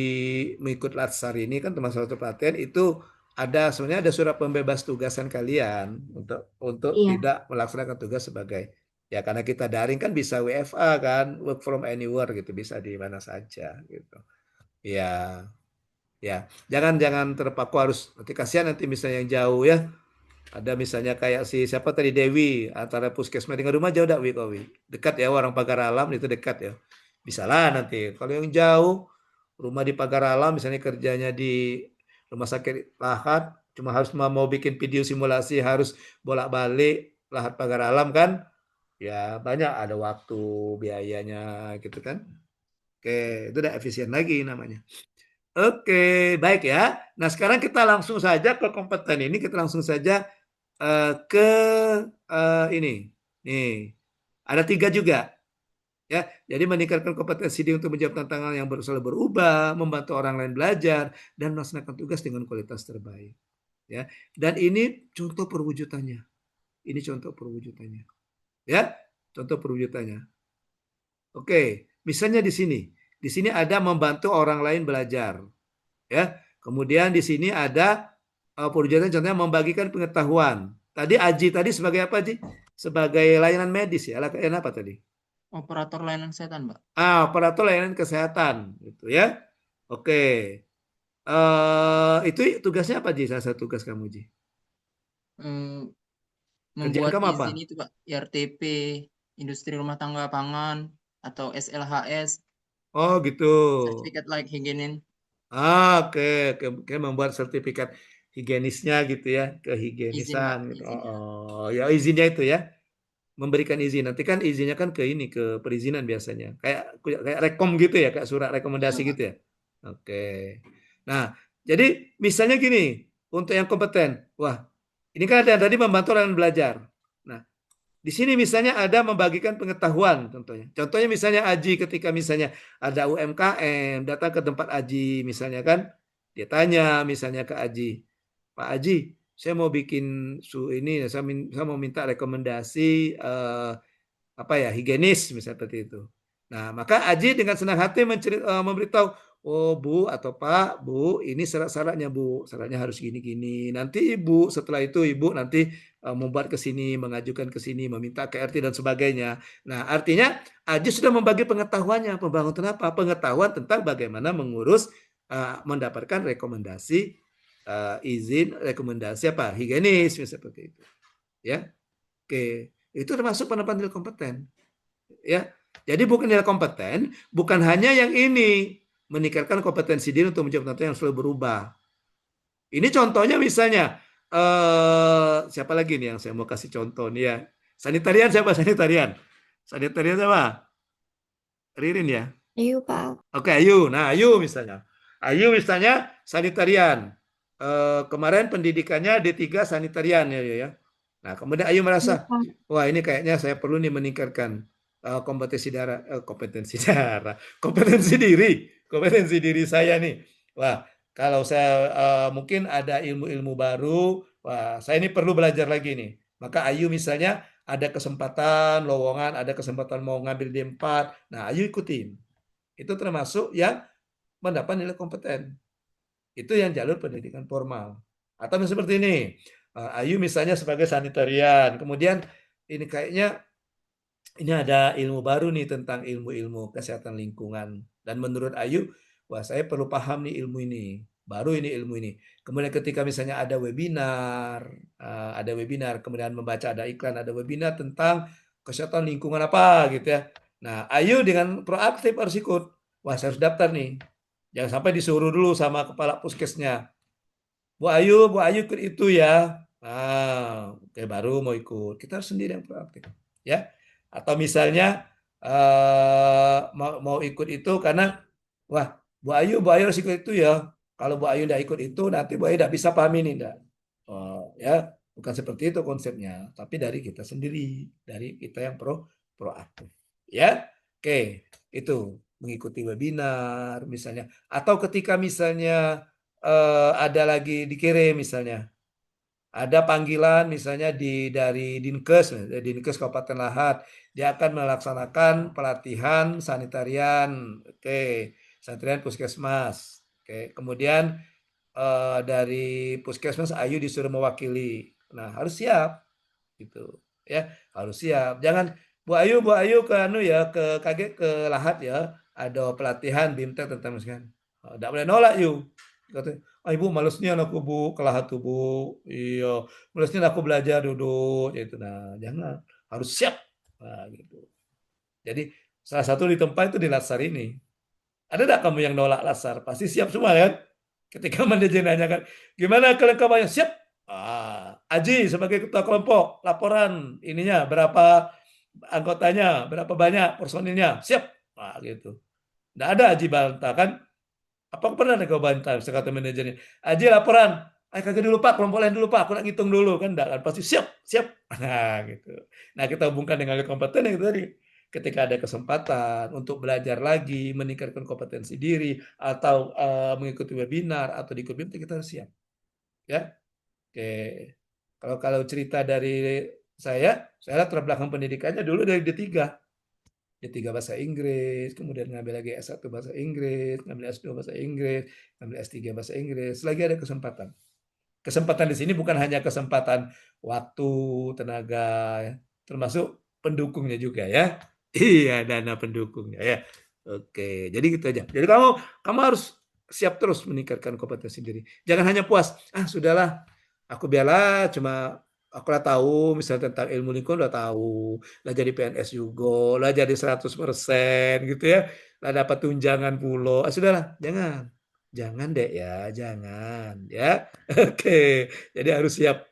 mengikut latsar ini kan termasuk satu pelatihan itu sebenarnya ada surat pembebas tugasan kalian untuk Iya. tidak melaksanakan tugas sebagai ya, karena kita daring kan bisa WFA kan, work from anywhere gitu, bisa di mana saja gitu. Ya. Jangan terpaku harus, nanti kasihan nanti misalnya yang jauh ya. Ada misalnya kayak siapa tadi Dewi, antara puskesmas dengan rumah jauh Wi? Dekat ya, orang Pagar Alam itu dekat ya. Bisa lah nanti. Kalau yang jauh, rumah di Pagar Alam misalnya kerjanya di Rumah Sakit Lahat, cuma harus mau bikin video simulasi harus bolak-balik Lahat Pagar Alam kan. Ya banyak ada waktu, biayanya gitu kan. Oke, itu udah efisien lagi namanya. Oke, baik ya. Nah sekarang kita langsung saja ke kompeten ini, kita langsung saja ke ini. Nih, ada 3 juga. Ya, jadi meningkatkan kompetensi diri untuk menjawab tantangan yang selalu berubah, membantu orang lain belajar, dan melaksanakan tugas dengan kualitas terbaik. Ya, dan ini contoh perwujudannya. Ini contoh perwujudannya. Ya, contoh perwujudannya. Oke, misalnya di sini. Di sini ada membantu orang lain belajar. Ya, kemudian di sini ada perwujudan contohnya membagikan pengetahuan. Tadi Aji tadi sebagai apa, Ji? Sebagai layanan medis ya. Layanan apa tadi? Operator layanan kesehatan, Mbak. Operator layanan kesehatan gitu ya. Oke. Itu tugasnya apa, Ji? Salah satu tugas kamu, Ji? Membuat kamu apa? izin itu, Pak, IRTP, industri rumah tangga pangan, atau SLHS. Oh, gitu. Sertifikat layak higienin. Oke, membuat sertifikat higienisnya gitu ya, kehigienisan Izin, gitu. Pak, Ya izinnya itu ya. Memberikan izin. Nanti kan izinnya kan ke perizinan biasanya. Kayak rekom gitu ya, kayak surat rekomendasi gitu ya. Oke. Nah, jadi misalnya gini, untuk yang kompeten. Wah, ini kan ada tadi membantu orang belajar. Nah, di sini misalnya ada membagikan pengetahuan contohnya. Contohnya misalnya Aji ketika misalnya ada UMKM datang ke tempat Aji misalnya kan, dia tanya misalnya ke Aji, Pak Aji, saya mau bikin ini, saya mau minta rekomendasi higienis misalnya seperti itu. Nah, maka Aji dengan senang hati memberitahu, oh Bu atau Pak, Bu, ini syarat-syaratnya Bu, syaratnya harus gini-gini. Nanti Ibu, setelah itu Ibu nanti membuat ke sini, mengajukan ke sini, meminta ke RT dan sebagainya. Nah, artinya Aji sudah membagi pengetahuannya, pembangunan apa? Pengetahuan tentang bagaimana mengurus, mendapatkan rekomendasi, izin, rekomendasi higienis, seperti itu. Ya, oke. Itu termasuk penerapan nilai kompeten. Ya, jadi bukan nilai kompeten, bukan hanya yang ini meningkatkan kompetensi diri untuk menjawab tantangan yang selalu berubah. Ini contohnya misalnya siapa lagi nih yang saya mau kasih contoh nih ya? Sanitarian siapa? Sanitarian siapa? Ririn ya? Ayu, Pak. Oke, Ayu. Nah, Ayu misalnya sanitarian. Kemarin pendidikannya D3 sanitarian ya. Nah, kemudian Ayu merasa, wah ini kayaknya saya perlu nih meningkatkan kompetensi diri saya nih. Wah, Kalau saya mungkin ada ilmu-ilmu baru, wah saya ini perlu belajar lagi nih. Maka Ayu misalnya ada kesempatan lowongan, ada kesempatan mau ngambil D4. Nah, Ayu ikutin. Itu termasuk yang mendapat nilai kompeten. Itu yang jalur pendidikan formal. Atau seperti ini, Ayu misalnya sebagai sanitarian, kemudian ini kayaknya ini ada ilmu baru nih tentang ilmu-ilmu kesehatan lingkungan. Dan menurut Ayu, wah saya perlu paham nih ilmu ini. Baru ini ilmu ini. Kemudian ketika misalnya ada webinar, kemudian membaca ada iklan, ada webinar tentang kesehatan lingkungan apa gitu ya. Nah, Ayu dengan proaktif harus ikut. Wah, saya harus daftar nih. Jangan sampai disuruh dulu sama kepala puskesnya. Bu Ayu ikut itu ya. Nah, oke baru mau ikut. Kita harus sendiri yang proaktif, ya. Atau misalnya mau ikut itu karena wah Bu Ayu harus ikut itu ya. Kalau Bu Ayu tidak ikut itu nanti Bu Ayu tidak bisa paham ini enggak. Oh, ya bukan seperti itu konsepnya, tapi dari kita sendiri, dari kita yang proaktif, ya. Oke, itu mengikuti webinar misalnya, atau ketika misalnya ada lagi dikirim misalnya. Ada panggilan misalnya dari Dinkes Kabupaten Lahat, dia akan melaksanakan pelatihan sanitarian, sanitarian puskesmas, kemudian dari puskesmas Ayu disuruh mewakili, nah harus siap, gitu, ya harus siap. Jangan Bu Ayu ke Lahat ya, ada pelatihan BIMTEK tentang misalkan, tidak boleh nolak yuk. Katanya, Ibu malesnya aku Bu kelahat tuh Bu, iya malesnya aku belajar duduk, itu. Nah jangan, harus siap, nah, gitu. Jadi salah satu di tempat itu di Latsar ini, ada tidak kamu yang nolak Latsar? Pasti siap semua kan? Ketika manajer nanyakan, gimana kelengkapannya? Siap. Aji sebagai ketua kelompok, laporan ininya berapa anggotanya, berapa banyak personilnya, siap. Nah, gitu. Tidak ada Aji bantah kan? Apa pernah kau bantah? Kata manajernya, Aji laporan. Kagak dulu Pak, kelompok lain dulu Pak, aku nak ngitung dulu kan, enggak kan pasti siap. Nah, gitu. Nah, kita hubungkan dengan kompeten yang itu tadi. Ketika ada kesempatan untuk belajar lagi, meningkatkan kompetensi diri, atau mengikuti webinar atau di BIMTEK, kita harus siap. Ya. Oke. Kalau cerita dari saya latar belakang pendidikannya dulu dari D3 bahasa Inggris, kemudian ngambil lagi S1 bahasa Inggris, ngambil S2 bahasa Inggris, ngambil S3 bahasa Inggris, selagi ada kesempatan. Kesempatan di sini bukan hanya kesempatan waktu, tenaga, termasuk pendukungnya juga ya. Iya, dana pendukungnya ya. Oke, jadi gitu aja. Jadi kamu harus siap terus meningkatkan kompetensi diri. Jangan hanya puas, sudahlah, aku biarlah cuma aku lah tahu misalnya tentang ilmu lingkungan udah tahu, lah jadi PNS juga, lah jadi 100% gitu ya, lah dapat tunjangan pulau. Sudahlah, jangan deh ya, jangan ya. Oke, jadi harus siap.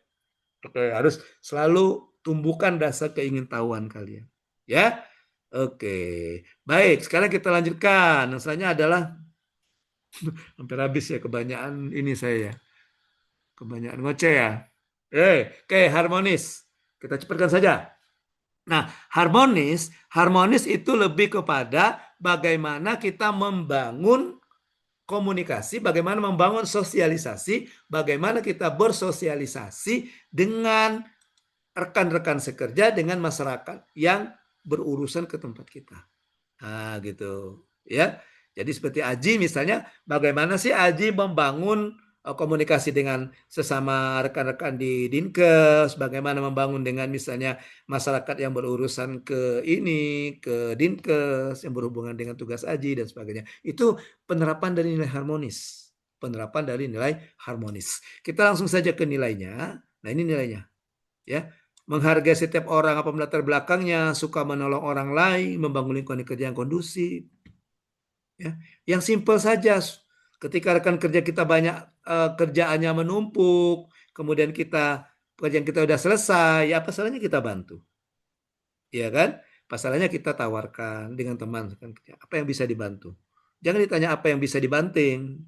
Oke, harus selalu tumbuhkan rasa keingintahuan kalian. Ya. Oke. Baik, sekarang kita lanjutkan. Yang selanjutnya adalah hampir habis ya, kebanyakan ini saya ya. Kebanyakan ngoceh ya. Oke, harmonis. Kita cepatkan saja. Nah, harmonis itu lebih kepada bagaimana kita membangun komunikasi, bagaimana membangun sosialisasi, bagaimana kita bersosialisasi dengan rekan-rekan sekerja, dengan masyarakat yang berurusan ke tempat kita. Nah, gitu. Ya. Jadi seperti Aji misalnya, bagaimana sih Aji membangun komunikasi dengan sesama rekan-rekan di Dinkes, bagaimana membangun dengan misalnya masyarakat yang berurusan ke Dinkes, yang berhubungan dengan tugas Aji dan sebagainya. Itu penerapan dari nilai harmonis. Penerapan dari nilai harmonis. Kita langsung saja ke nilainya. Nah, ini nilainya. Ya. Menghargai setiap orang apa latar belakangnya, suka menolong orang lain, membangun lingkungan kerja yang kondusif. Ya. Yang simpel saja. Ketika rekan kerja kita banyak kerjaannya menumpuk, kemudian pekerjaan kita udah selesai, ya apa salahnya kita bantu? Iya kan? Pasalnya kita tawarkan dengan teman, apa yang bisa dibantu. Jangan ditanya apa yang bisa dibanting.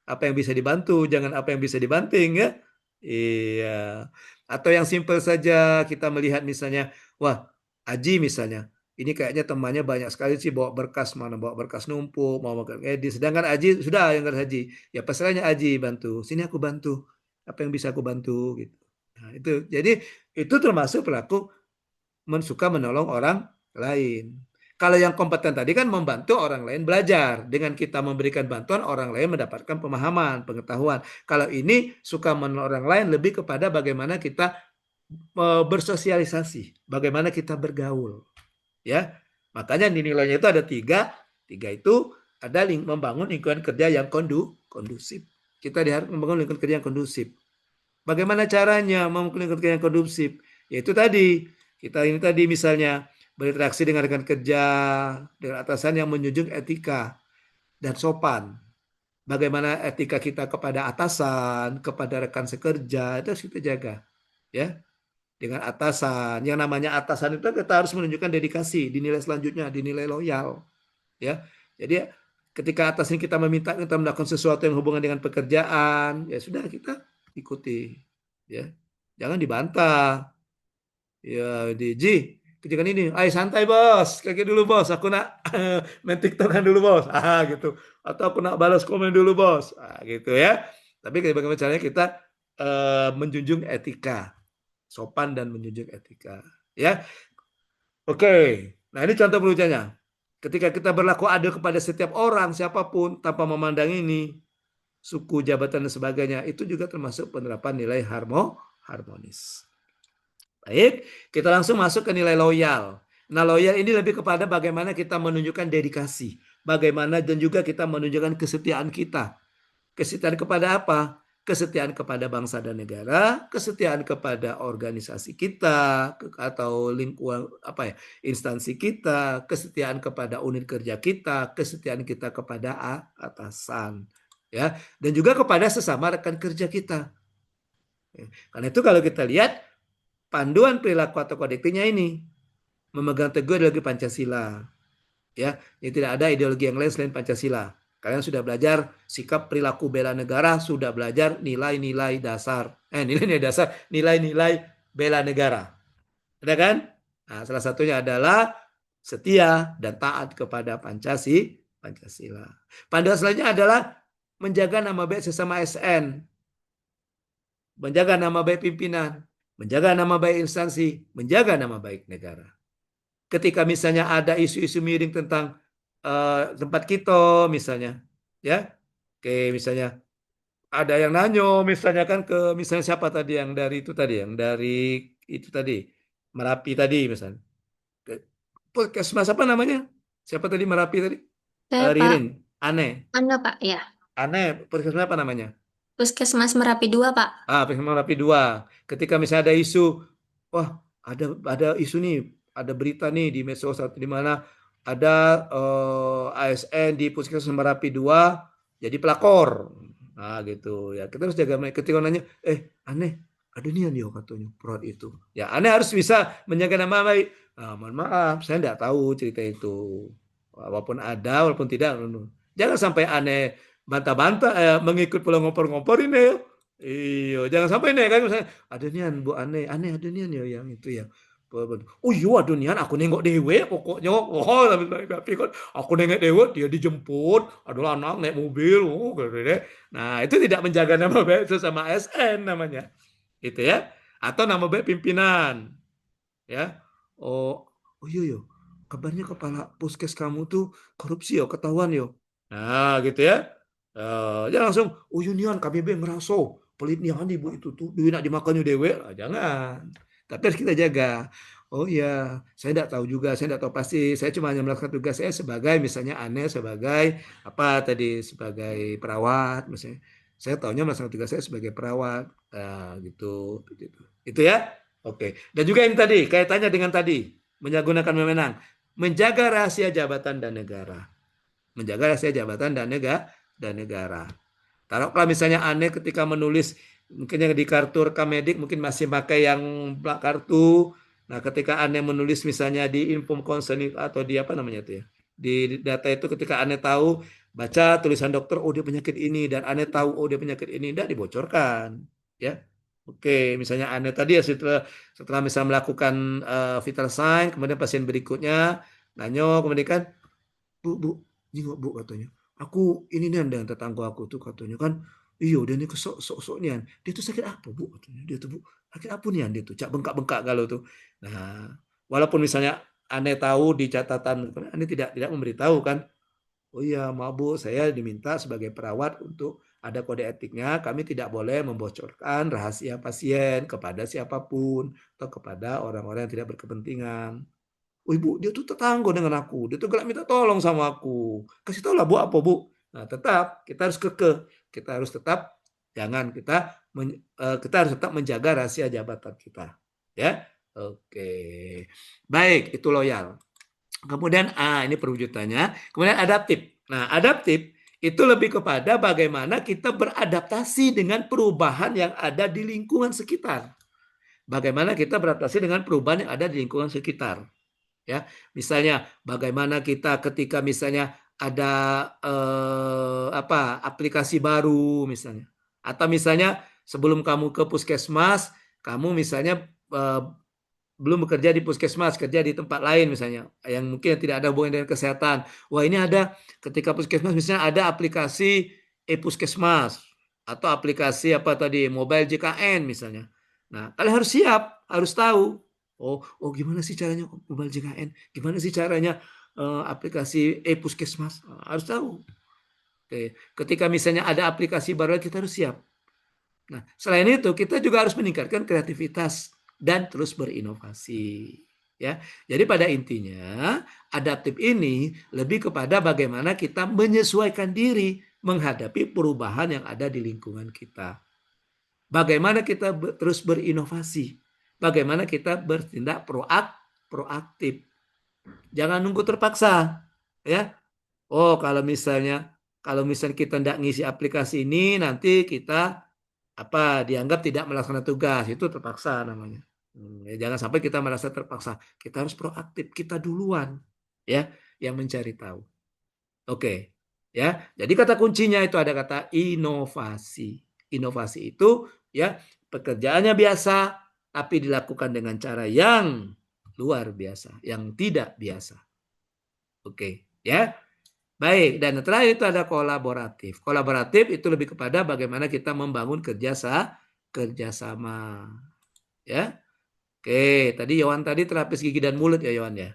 Apa yang bisa dibantu, jangan apa yang bisa dibanting ya. Iya. Atau yang simpel saja kita melihat misalnya, wah Aji misalnya, ini kayaknya temannya banyak sekali sih bawa berkas, mana bawa berkas numpuk, mau makan edit. Sedangkan Aji sudah yang ngerti Haji. Ya pasrahnya Aji bantu. Sini aku bantu. Apa yang bisa aku bantu gitu. Nah, itu. Jadi itu termasuk perilaku suka menolong orang lain. Kalau yang kompeten tadi kan membantu orang lain belajar. Dengan kita memberikan bantuan, orang lain mendapatkan pemahaman, pengetahuan. Kalau ini suka menolong orang lain lebih kepada bagaimana kita bersosialisasi, bagaimana kita bergaul. Ya, makanya nilainya itu ada tiga itu ada membangun lingkungan kerja yang kondusif. Kita harus membangun lingkungan kerja yang kondusif. Bagaimana caranya membangun lingkungan kerja yang kondusif? Yaitu tadi kita ini tadi misalnya berinteraksi dengan rekan kerja, dengan atasan yang menjunjung etika dan sopan. Bagaimana etika kita kepada atasan, kepada rekan sekerja itu harus kita jaga, ya. Dengan atasan, yang namanya atasan itu kita harus menunjukkan dedikasi, dinilai selanjutnya, dinilai loyal, ya. Jadi ketika atasan kita meminta kita melakukan sesuatu yang hubungan dengan pekerjaan, ya sudah kita ikuti, ya. Jangan dibantah. Ya, Ji, kerjakan ini. Ayo santai bos, kaki dulu bos. Aku nak main TikTokan dulu bos. Gitu. Atau aku nak balas komen dulu bos. Gitu ya. Tapi bagaimana caranya kita menjunjung etika, sopan dan menjunjung etika. Ya, oke. Nah ini contoh perlucannya. Ketika kita berlaku adil kepada setiap orang, siapapun, tanpa memandang ini, suku, jabatan, dan sebagainya, itu juga termasuk penerapan nilai harmonis. Baik, kita langsung masuk ke nilai loyal. Nah, loyal ini lebih kepada bagaimana kita menunjukkan dedikasi. Bagaimana dan juga kita menunjukkan kesetiaan kita. Kesetiaan kepada apa? Kesetiaan kepada bangsa dan negara, kesetiaan kepada organisasi kita atau lingkungan instansi kita, kesetiaan kepada unit kerja kita, kesetiaan kita kepada atasan, ya, dan juga kepada sesama rekan kerja kita. Karena itu kalau kita lihat panduan perilaku atau kodiknya ini memegang teguh ideologi Pancasila, ya, ini tidak ada ideologi yang lain selain Pancasila. Kalian sudah belajar sikap perilaku bela negara, sudah belajar nilai-nilai dasar, nilai-nilai bela negara. Ada kan? Nah, salah satunya adalah setia dan taat kepada Pancasila. Panduan selanjutnya adalah menjaga nama baik sesama ASN, menjaga nama baik pimpinan, menjaga nama baik instansi, menjaga nama baik negara. Ketika misalnya ada isu-isu miring tentang tempat kita misalnya, ya, oke, misalnya ada yang nanyo misalnya kan ke misalnya siapa tadi yang dari itu tadi Merapi tadi misalnya, Puskesmas apa namanya, siapa tadi Merapi tadi, Saya Pak, Ririn, Aneh, Anda Pak, ya. Aneh, Puskesmas apa namanya? Puskesmas Merapi 2 Pak. Puskesmas Merapi 2. Ketika misalnya ada isu, wah ada isu nih, ada berita nih di medsos di mana ada ASN di Puskesmas Merapi 2 jadi pelakor. Nah gitu ya, kita harus jaga. Ketika nanya, Aneh ada nih dia katanya perawat itu, ya Aneh harus bisa menjaga nama baik. Mohon maaf, saya tidak tahu cerita itu, walaupun ada walaupun tidak. Jangan sampai Aneh bantah-bantah mengikut pulang ngompor-ngompor ini ya. Iya, jangan sampai nih kan misalnya ada nian Bu Aneh ada nian ya yang itu ya. Oh iya aduh nian aku nengok dewe pokoknya. Tapi kan aku nengok dewe dia dijemput, adalah anak naik mobil, Nah, itu tidak menjaga nama baik sesama ASN namanya. Gitu ya. Atau nama baik pimpinan. Ya. Oh iya yo. Kabarnya kepala puskes kamu tuh korupsi yo, ketahuan yo. Nah, gitu ya. Jangan langsung, oh Yunian KBB ngeraso, pelit nian ibu itu tuh, duit nak dimakannya dewe, jangan. Tapi harus kita jaga. Oh ya, saya tidak tahu juga, saya tidak tahu pasti. Saya cuma hanya melakukan tugas saya sebagai misalnya Aneh sebagai apa tadi sebagai perawat, misalnya. Saya tahunya melaksanakan tugas saya sebagai perawat, gitu. Itu ya. Oke. Dan juga yang tadi kaitannya dengan tadi menggunakan wewenang, menjaga rahasia jabatan dan negara, menjaga rahasia jabatan dan negara. Taruhlah misalnya Aneh ketika menulis mungkin yang di kartu rekam medik mungkin masih pakai yang kartu. Nah, ketika Aneh menulis misalnya di info konsen atau di apa namanya itu ya, di data itu ketika Aneh tahu baca tulisan dokter, oh dia penyakit ini, dan Aneh tahu oh dia penyakit ini, tidak dibocorkan, ya. Oke, misalnya Ane tadi ya setelah misalnya melakukan vital sign, kemudian pasien berikutnya nanyo, kemudian kan, Bu, jengok Bu katanya. Aku ini nih dengan tetangga aku tuh katanya kan, iya dia nih kesok nian. Dia tuh sakit apa Bu katanya. Dia tuh Bu, sakit apa nian dia tuh, cak bengkak-bengkak galau tuh. Nah, walaupun misalnya Ane tahu di catatan, Ane tidak memberitahu kan. Oh iya, maaf Bu, saya diminta sebagai perawat untuk ada kode etiknya, kami tidak boleh membocorkan rahasia pasien kepada siapapun atau kepada orang-orang yang tidak berkepentingan. Oh ibu, dia tuh tetangga dengan aku, dia tuh gelap minta tolong sama aku. Kasih tahu lah Bu apa Bu. Nah tetap kita harus kekeh, kita harus tetap kita harus tetap menjaga rahasia jabatan kita. Ya, oke, baik itu loyal. Kemudian ini perwujudannya. Kemudian adaptif. Nah, adaptif itu lebih kepada bagaimana kita beradaptasi dengan perubahan yang ada di lingkungan sekitar. Bagaimana kita beradaptasi dengan perubahan yang ada di lingkungan sekitar. Ya, misalnya bagaimana kita ketika misalnya ada aplikasi baru misalnya, atau misalnya sebelum kamu ke puskesmas, kamu misalnya belum bekerja di puskesmas, kerja di tempat lain misalnya, yang mungkin tidak ada hubungan dengan kesehatan. Wah ini ada ketika puskesmas misalnya ada aplikasi e-puskesmas atau aplikasi apa tadi mobile JKN misalnya. Nah kalian harus siap, harus tahu. Oh gimana sih caranya mobile JKN? Gimana sih caranya aplikasi e-puskesmas? Harus tahu. Oke. Ketika misalnya ada aplikasi baru kita harus siap. Nah selain itu kita juga harus meningkatkan kreativitas dan terus berinovasi. Ya, jadi pada intinya adaptif ini lebih kepada bagaimana kita menyesuaikan diri menghadapi perubahan yang ada di lingkungan kita. Bagaimana kita terus berinovasi, bagaimana kita bertindak proaktif. Jangan nunggu terpaksa, ya. Oh, kalau misalnya kita tidak ngisi aplikasi ini nanti kita dianggap tidak melaksanakan tugas, itu terpaksa namanya. Jangan sampai kita merasa terpaksa. Kita harus proaktif, kita duluan ya yang mencari tahu. Oke. Ya. Jadi kata kuncinya itu ada kata inovasi. Inovasi itu ya pekerjaannya biasa tapi dilakukan dengan cara yang luar biasa, yang tidak biasa. Oke, ya. Baik, dan terakhir itu ada kolaboratif. Kolaboratif itu lebih kepada bagaimana kita membangun kerjasama. Ya. Oke, tadi Yohan tadi terapis gigi dan mulut ya Yohan ya.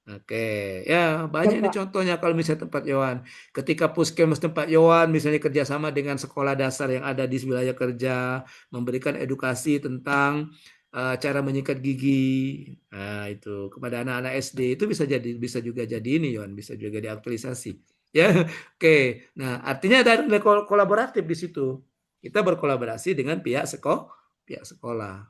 Oke, ya banyak ini contohnya kalau misalnya tempat Yohan. Ketika puskesmas tempat Yohan misalnya kerjasama dengan sekolah dasar yang ada di wilayah kerja, memberikan edukasi tentang cara menyikat gigi, nah itu kepada anak-anak SD itu bisa juga jadi ini Yohan, bisa juga diaktualisasi. Ya, oke. Nah artinya ada kolaboratif di situ. Kita berkolaborasi dengan pihak sekolah.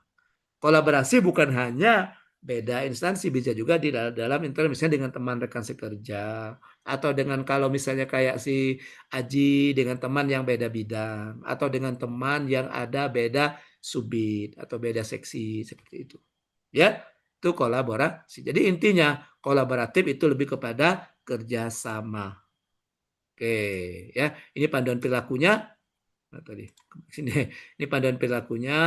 Kolaborasi bukan hanya beda instansi, bisa juga di dalam internal misalnya dengan teman rekan sekerja atau dengan kalau misalnya kayak si Aji dengan teman yang beda bidang atau dengan teman yang ada beda subit atau beda seksi seperti itu. Ya, itu kolaborasi. Jadi intinya kolaboratif itu lebih kepada kerjasama. Oke, ya. Ini panduan perilakunya. Nah, tadi ini panduan perilakunya.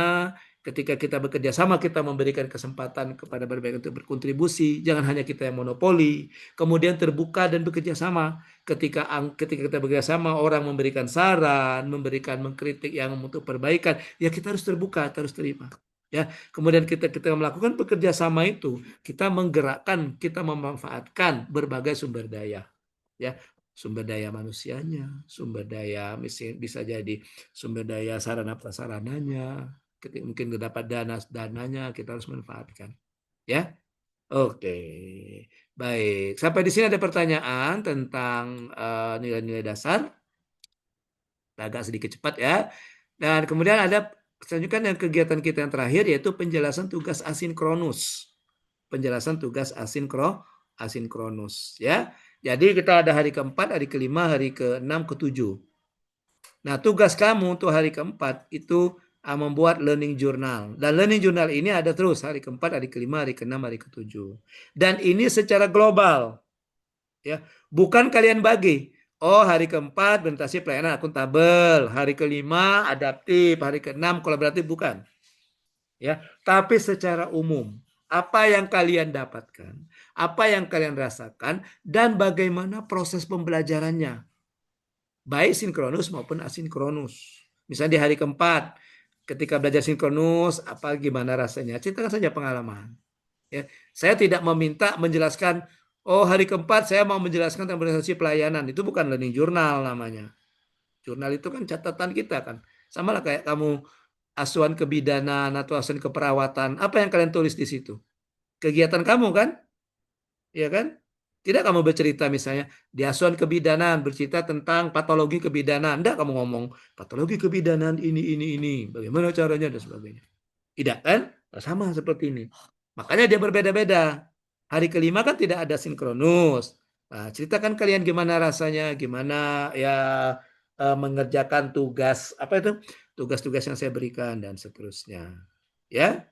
Ketika kita bekerja sama, kita memberikan kesempatan kepada berbagai untuk berkontribusi. Jangan hanya kita yang monopoli. Kemudian terbuka dan bekerja sama. Ketika kita bekerja sama, orang memberikan saran, mengkritik yang untuk perbaikan, ya kita harus terbuka, kita harus terima. Ya, kemudian kita melakukan bekerja sama itu, kita menggerakkan, kita memanfaatkan berbagai sumber daya. Ya, sumber daya manusianya, sumber daya bisa jadi sumber daya sarana prasarananya. Mungkin dapat dananya kita harus manfaatkan. Ya. Oke. Baik. Sampai di sini ada pertanyaan tentang nilai-nilai dasar. Agak sedikit cepat ya. Dan kemudian ada selanjutnya yang kegiatan kita yang terakhir yaitu penjelasan tugas asinkronus. Penjelasan tugas asinkronus ya. Jadi kita ada hari keempat, hari kelima, hari keenam, ketujuh. Nah, tugas kamu untuk hari keempat itu membuat learning journal. Dan learning journal ini ada terus hari keempat, hari kelima, hari keenam, hari ketujuh. Dan ini secara global. Ya, bukan kalian bagi. Oh, hari keempat orientasi pelayanan akuntabel, hari kelima adaptif, hari keenam kolaboratif bukan. Ya, tapi secara umum, apa yang kalian dapatkan, apa yang kalian rasakan, dan bagaimana proses pembelajarannya, baik sinkronus maupun asinkronus. Misalnya di hari keempat, ketika belajar sinkronus, apa gimana rasanya? Ceritakan saja pengalaman. Ya, saya tidak meminta menjelaskan, oh hari keempat saya mau menjelaskan tentang organisasi pelayanan. Itu bukan learning journal namanya. Jurnal itu kan catatan kita kan. Sama lah kayak kamu asuhan kebidanan atau asuhan keperawatan. Apa yang kalian tulis di situ? Kegiatan kamu kan? Ya kan? Tidak kamu bercerita misalnya di asuhan kebidanan bercerita tentang patologi kebidanan. Tidak kamu ngomong patologi kebidanan ini. Bagaimana caranya dan sebagainya. Tidak kan? Sama seperti ini. Makanya dia berbeda-beda. Hari kelima kan tidak ada sinkronus. Nah, ceritakan kalian gimana rasanya, gimana ya mengerjakan tugas apa itu? Tugas-tugas yang saya berikan dan seterusnya. Ya.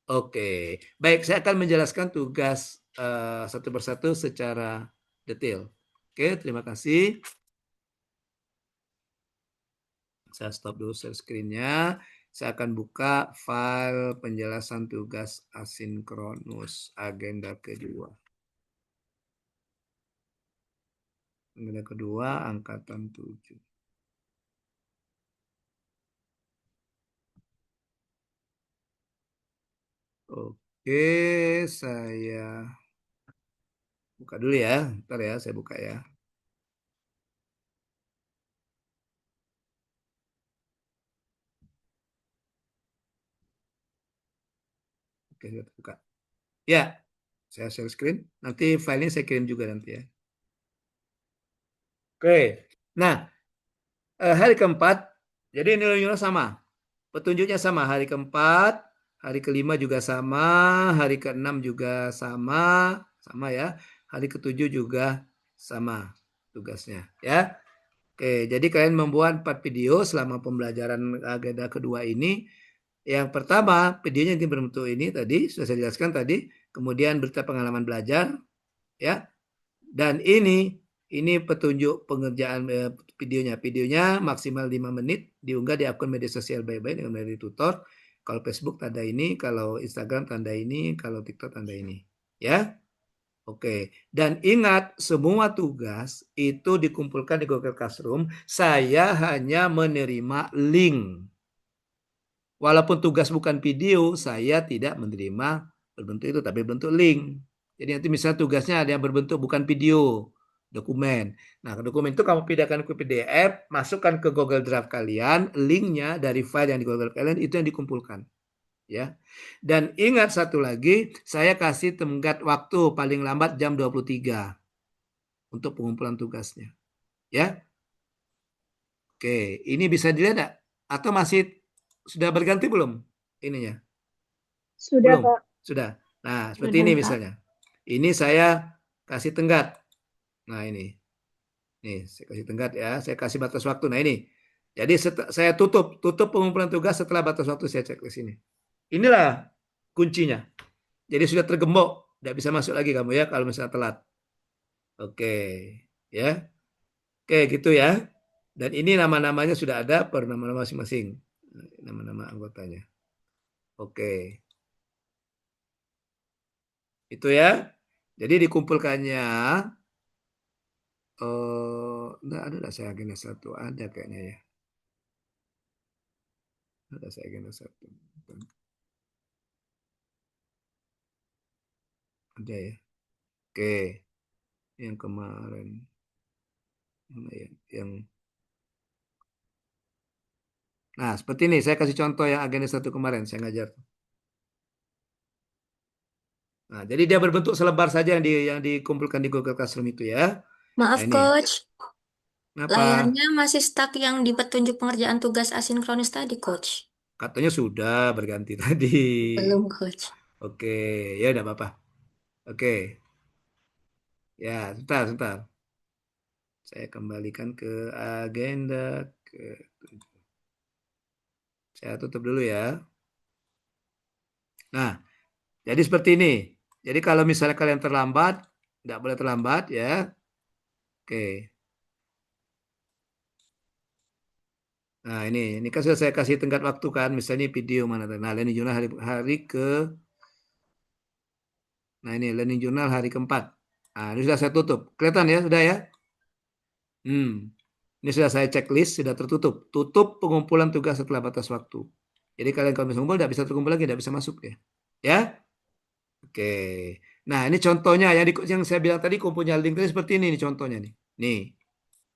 Oke. Baik, saya akan menjelaskan tugas satu persatu secara detail. Oke, terima kasih. Saya stop dulu share screen-nya. Saya akan buka file penjelasan tugas asinkronus agenda kedua. Agenda kedua angkatan 7. Oke, saya buka dulu ya. Bentar ya, saya buka ya. Oke, sudah terbuka. Ya, saya share screen. Nanti filenya saya kirim juga nanti ya. Oke, nah hari keempat, jadi nilainya sama. Petunjuknya sama, hari keempat, hari kelima juga sama, hari keenam juga sama ya. Hari ketujuh juga sama tugasnya ya. Oke, jadi kalian membuat 4 video selama pembelajaran agenda kedua ini. Yang pertama, videonya yang berbentuk ini tadi, sudah saya jelaskan tadi. Kemudian berita pengalaman belajar, ya. Dan ini petunjuk pengerjaan videonya. Videonya maksimal 5 menit, diunggah di akun media sosial baik-baik dengan media tutor. Kalau Facebook tanda ini, kalau Instagram tanda ini, kalau TikTok tanda ini. Ya. Oke. Dan ingat, semua tugas itu dikumpulkan di Google Classroom. Saya hanya menerima link. Walaupun tugas bukan video, saya tidak menerima berbentuk itu, tapi bentuk link. Jadi nanti misalnya tugasnya ada yang berbentuk bukan video, dokumen. Nah, dokumen itu kamu pindahkan ke PDF, masukkan ke Google Drive kalian, linknya dari file yang di Google kalian itu yang dikumpulkan. Ya. Dan ingat satu lagi, saya kasih tenggat waktu paling lambat jam 23 untuk pengumpulan tugasnya. Ya. Oke, ini bisa dilihat enggak? Atau masih sudah berganti belum ininya? Sudah, Belum? Pak. Sudah. Nah, seperti ini misalnya. Ini saya kasih tenggat. Nah, ini. Nih, saya kasih tenggat ya. Saya kasih batas waktu. Nah, ini. Jadi saya tutup pengumpulan tugas setelah batas waktu saya cek ke sini. Inilah kuncinya. Jadi sudah tergembok, tidak bisa masuk lagi kamu ya kalau misalnya telat. Oke, ya. Oke, gitu ya. Dan ini nama-namanya sudah ada per nama-nama masing-masing. Nama-nama anggotanya. Oke. Itu ya. Jadi dikumpulkannya enggak ada lah saya agenda 1 ada kayaknya ya. Ada saya agenda 1. Ada ya. Oke. Yang kemarin mana ya? Yang Nah, seperti ini saya kasih contoh yang agenda 1 kemarin saya ngajar. Nah, jadi dia berbentuk selebar saja yang dikumpulkan di Google Classroom itu ya. Maaf, Nah, ini. Coach. Kenapa? Layarnya masih stuck yang di petunjuk pengerjaan tugas asinkronis tadi, Coach. Katanya sudah berganti tadi. Belum, Coach. Oke, ya udah apa-apa. Oke. Ya, sebentar. Saya kembalikan ke agenda ke Saya tutup dulu ya. Nah, jadi seperti ini. Jadi kalau misalnya kalian terlambat, tidak boleh terlambat ya. Oke. Nah, ini kan sudah saya kasih tenggat waktu kan, misalnya video mana. Nah, learning journal hari ke, nah ini learning journal hari keempat. Nah, ini sudah saya tutup. Kelihatan ya, sudah ya? Ini sudah saya checklist, sudah tertutup. Tutup pengumpulan tugas setelah batas waktu. Jadi kalian kalau misalnya ngumpul, tidak bisa terkumpul lagi, tidak bisa masuk ya. Ya? Oke. Nah, ini contohnya yang saya bilang tadi kumpulnya link tadi seperti ini nih contohnya nih. Nih.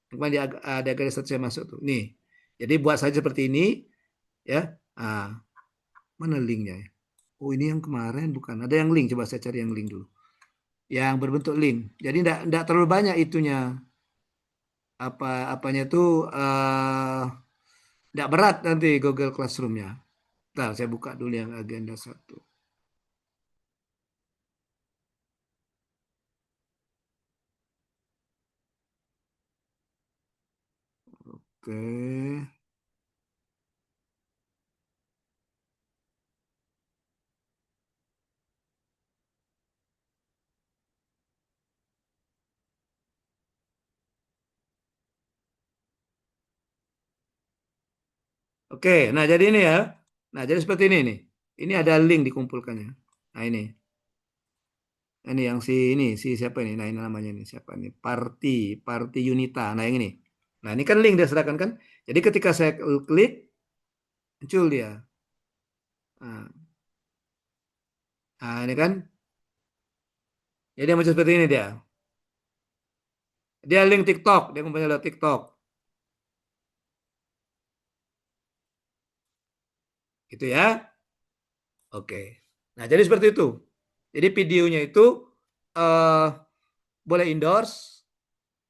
Kemarin ada garis satu saya masuk tuh. Nih. Jadi buat saja seperti ini ya. Mana linknya ya? Oh, ini yang kemarin bukan. Ada yang link, coba saya cari yang link dulu. Yang berbentuk link. Jadi enggak terlalu banyak itunya. Apanya tuh enggak berat nanti Google Classroom-nya. Bentar, saya buka dulu yang agenda 1. Oke. Oke, nah jadi ini ya. Nah, jadi seperti ini nih. Ini ada link dikumpulkannya. Nah, ini. Ini yang si siapa ini? Nah, ini namanya ini siapa nih? Party Unita. Nah, yang ini. Nah, ini kan link dia serahkan kan. Jadi ketika saya klik muncul dia. Nah, ini kan. Jadi dia muncul seperti ini dia. Dia link TikTok, dia kumpulnya lewat TikTok. Gitu ya. Oke. Nah, jadi seperti itu. Jadi videonya itu boleh indoors,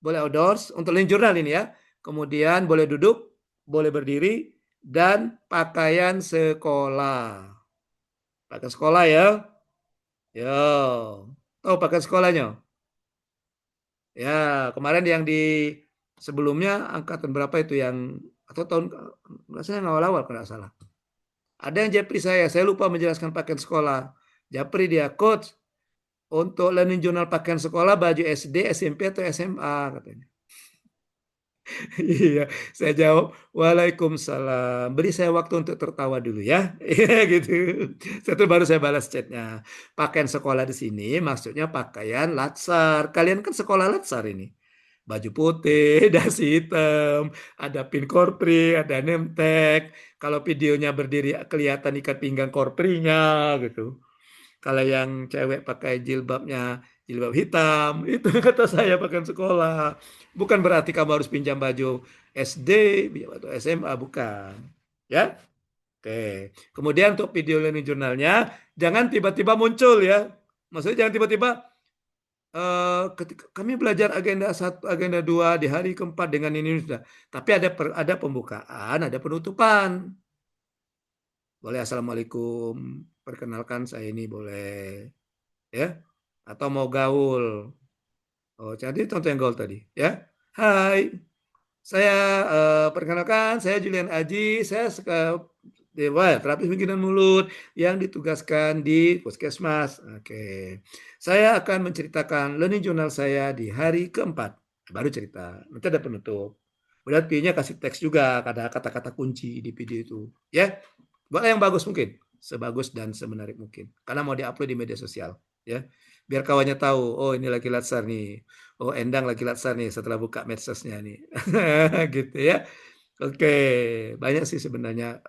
boleh outdoors untuk learning journal ini ya. Kemudian boleh duduk, boleh berdiri, dan pakaian sekolah. Pakaian sekolah ya. Yo. Tahu pakaian sekolahnya? Ya, kemarin yang di sebelumnya angkatan berapa itu yang atau tahun rasanya awal-awal kalau nggak salah. Ada yang japri saya lupa menjelaskan pakaian sekolah. Japri dia, coach, untuk learning journal pakaian sekolah baju SD, SMP atau SMA katanya. Iya, saya jawab, Waalaikumsalam. Beri saya waktu untuk tertawa dulu ya. Iya gitu. Setelah baru saya balas chatnya. Pakaian sekolah di sini maksudnya pakaian latsar. Kalian kan sekolah latsar ini. Baju putih, dasi hitam, ada pin korpri, ada name tag. Kalau videonya berdiri kelihatan ikat pinggang korprinya gitu. Kalau yang cewek pakai jilbabnya jilbab hitam, itu kata saya pakaian sekolah. Bukan berarti kamu harus pinjam baju SD atau SMA, bukan. Ya? Oke. Kemudian untuk video learning journalnya, jangan tiba-tiba muncul ya. Maksudnya jangan tiba-tiba ketika kami belajar agenda 1, agenda 2 di hari keempat dengan ini sudah. Tapi ada pembukaan, ada penutupan. Boleh assalamualaikum, perkenalkan saya ini boleh ya, atau mau gaul. Oh, jadi contoh yang gaul tadi ya. Hai, saya perkenalkan saya Julian Aji, saya Dewa terapis gigi dan mulut yang ditugaskan di Puskesmas. Oke, saya akan menceritakan learning journal saya di hari keempat. Baru cerita, nanti ada penutup. Berarti videonya kasih teks juga, ada kata-kata kunci di video itu ya. Buat yang bagus mungkin, sebagus dan semenarik mungkin. Karena mau diupload di media sosial, ya. Biar kawannya tahu, oh ini lagi latsar nih. Oh Endang lagi latsar nih setelah buka medsosnya nih. Gitu ya. Oke, banyak sih sebenarnya.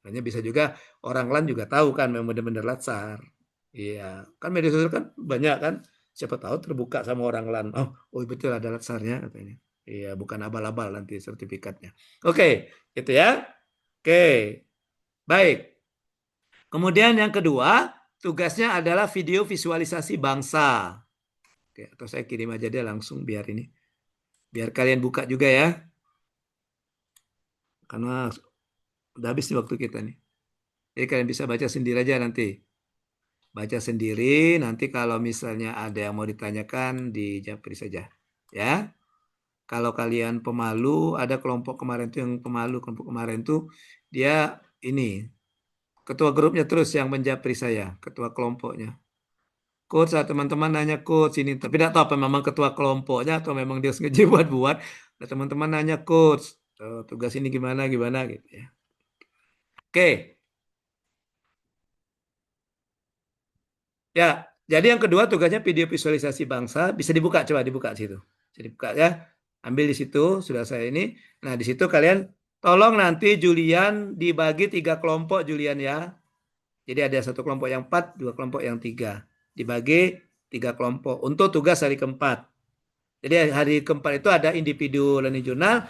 Hanya bisa juga orang lain juga tahu kan memang benar-benar latsar. Iya, kan media sosial kan banyak kan. Siapa tahu terbuka sama orang lain. Oh betul ada latsarnya katanya. Iya, bukan abal-abal nanti sertifikatnya. Oke, gitu ya. Oke. Baik. Kemudian yang kedua, tugasnya adalah video visualisasi bangsa. Oke, atau saya kirim aja dia langsung biar ini. Biar kalian buka juga ya. Karena udah habis nih waktu kita nih. Jadi kalian bisa baca sendiri aja nanti. Baca sendiri, nanti kalau misalnya ada yang mau ditanyakan, dijawab saja. Ya. Kalau kalian pemalu, ada kelompok kemarin tuh yang pemalu, kelompok kemarin tuh dia ini ketua grupnya terus yang menjapri saya, ketua kelompoknya. Coach, teman-teman nanya coach ini, tapi tidak tahu apa memang ketua kelompoknya atau memang dia sengaja buat-buat. Teman-teman nanya coach, tugas ini gimana gitu ya. Oke. Ya, jadi yang kedua tugasnya video visualisasi bangsa, bisa dibuka, coba dibuka situ. Bisa dibuka ya. Ambil di situ, sudah saya ini. Nah, di situ kalian tolong nanti Julian dibagi 3 kelompok Julian ya. Jadi ada satu kelompok yang 4, 2 kelompok yang 3. Dibagi 3 kelompok untuk tugas hari keempat. Jadi hari keempat itu ada individu learning journal,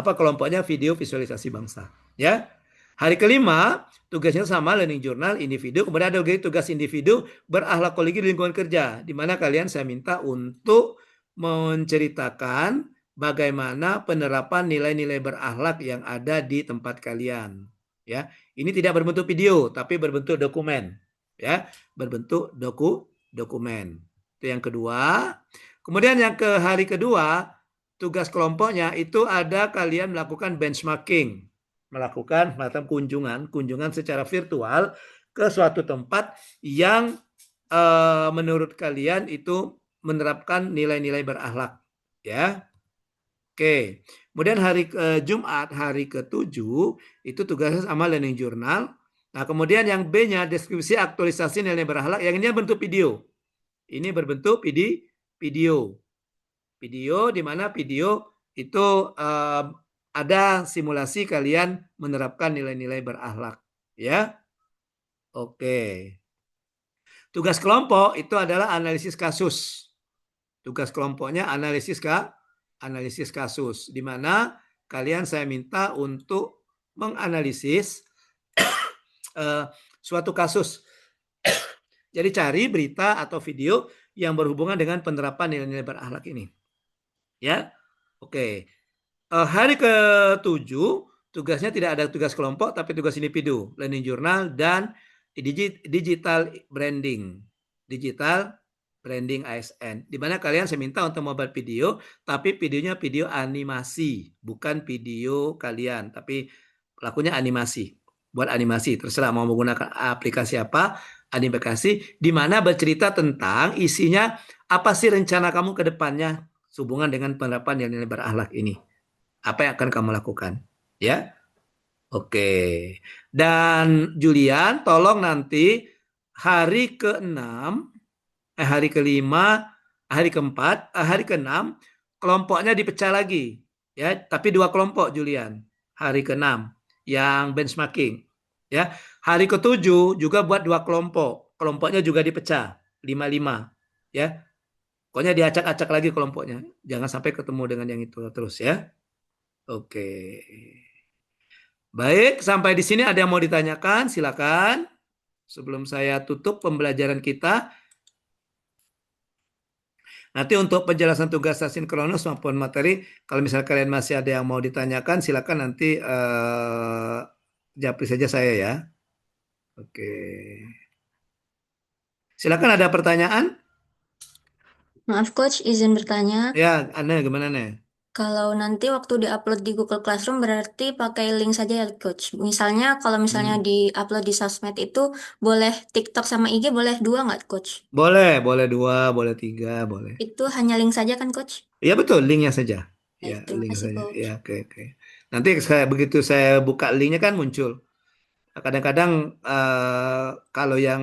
kelompoknya video visualisasi bangsa. Ya. Hari kelima tugasnya sama learning journal individu, kemudian ada tugas individu berakhlak kolegial di lingkungan kerja, di mana kalian saya minta untuk menceritakan bagaimana penerapan nilai-nilai berakhlak yang ada di tempat kalian. Ya, ini tidak berbentuk video, tapi berbentuk dokumen. Ya, berbentuk dokumen. Itu yang kedua. Kemudian yang ke hari kedua, tugas kelompoknya itu ada kalian melakukan benchmarking. Melakukan kunjungan secara virtual ke suatu tempat yang menurut kalian itu menerapkan nilai-nilai berakhlak. Ya. Oke. Kemudian hari Jumat, hari ke-7, itu tugasnya sama learning journal. Nah, kemudian yang B-nya deskripsi aktualisasi nilai berakhlak, yang ini bentuk video. Ini berbentuk video. Video di mana video itu ada simulasi kalian menerapkan nilai-nilai berakhlak, ya. Oke. Tugas kelompok itu adalah analisis kasus. Tugas kelompoknya analisis kasus, di mana kalian saya minta untuk menganalisis suatu kasus. Jadi cari berita atau video yang berhubungan dengan penerapan nilai-nilai berakhlak ini. Ya, oke. Hari ke-7 tugasnya tidak ada tugas kelompok tapi tugas individu, learning journal dan digital branding ASN. Di mana kalian saya minta untuk membuat video, tapi videonya video animasi, bukan video kalian, tapi pelakunya animasi. Buat animasi, terserah mau menggunakan aplikasi apa, animasi, di mana bercerita tentang isinya apa sih rencana kamu ke depannya sehubungan dengan penerapan nilai berakhlak ini. Apa yang akan kamu lakukan? Ya. Oke. Dan Julian, tolong nanti hari ke-6, hari ke-5, hari ke-4, hari ke-6, kelompoknya dipecah lagi. Ya, tapi 2 kelompok Julian. Hari ke-6 yang benchmarking. Ya. Hari ke-7 juga buat 2 kelompok. Kelompoknya juga dipecah 5-5. Ya. Pokoknya diacak-acak lagi kelompoknya. Jangan sampai ketemu dengan yang itu terus ya. Oke. Baik, sampai di sini ada yang mau ditanyakan? Silakan. Sebelum saya tutup pembelajaran kita. Nanti untuk penjelasan tugas asinkronus maupun materi, kalau misalnya kalian masih ada yang mau ditanyakan, silakan nanti japri saja saya ya. Oke. Silakan, ada pertanyaan? Maaf Coach, izin bertanya. Ya, Anda gimana nih? Kalau nanti waktu diupload di Google Classroom berarti pakai link saja ya Coach. Misalnya kalau misalnya diupload di sosmed itu boleh TikTok sama IG boleh 2 nggak Coach? Boleh 2, boleh 3, boleh. Itu hanya link saja kan Coach? Iya betul, linknya saja. Baik, Ya, terima link kasih, saja. Coach. Ya, oke. Nanti begitu saya buka linknya kan muncul. Kadang-kadang kalau yang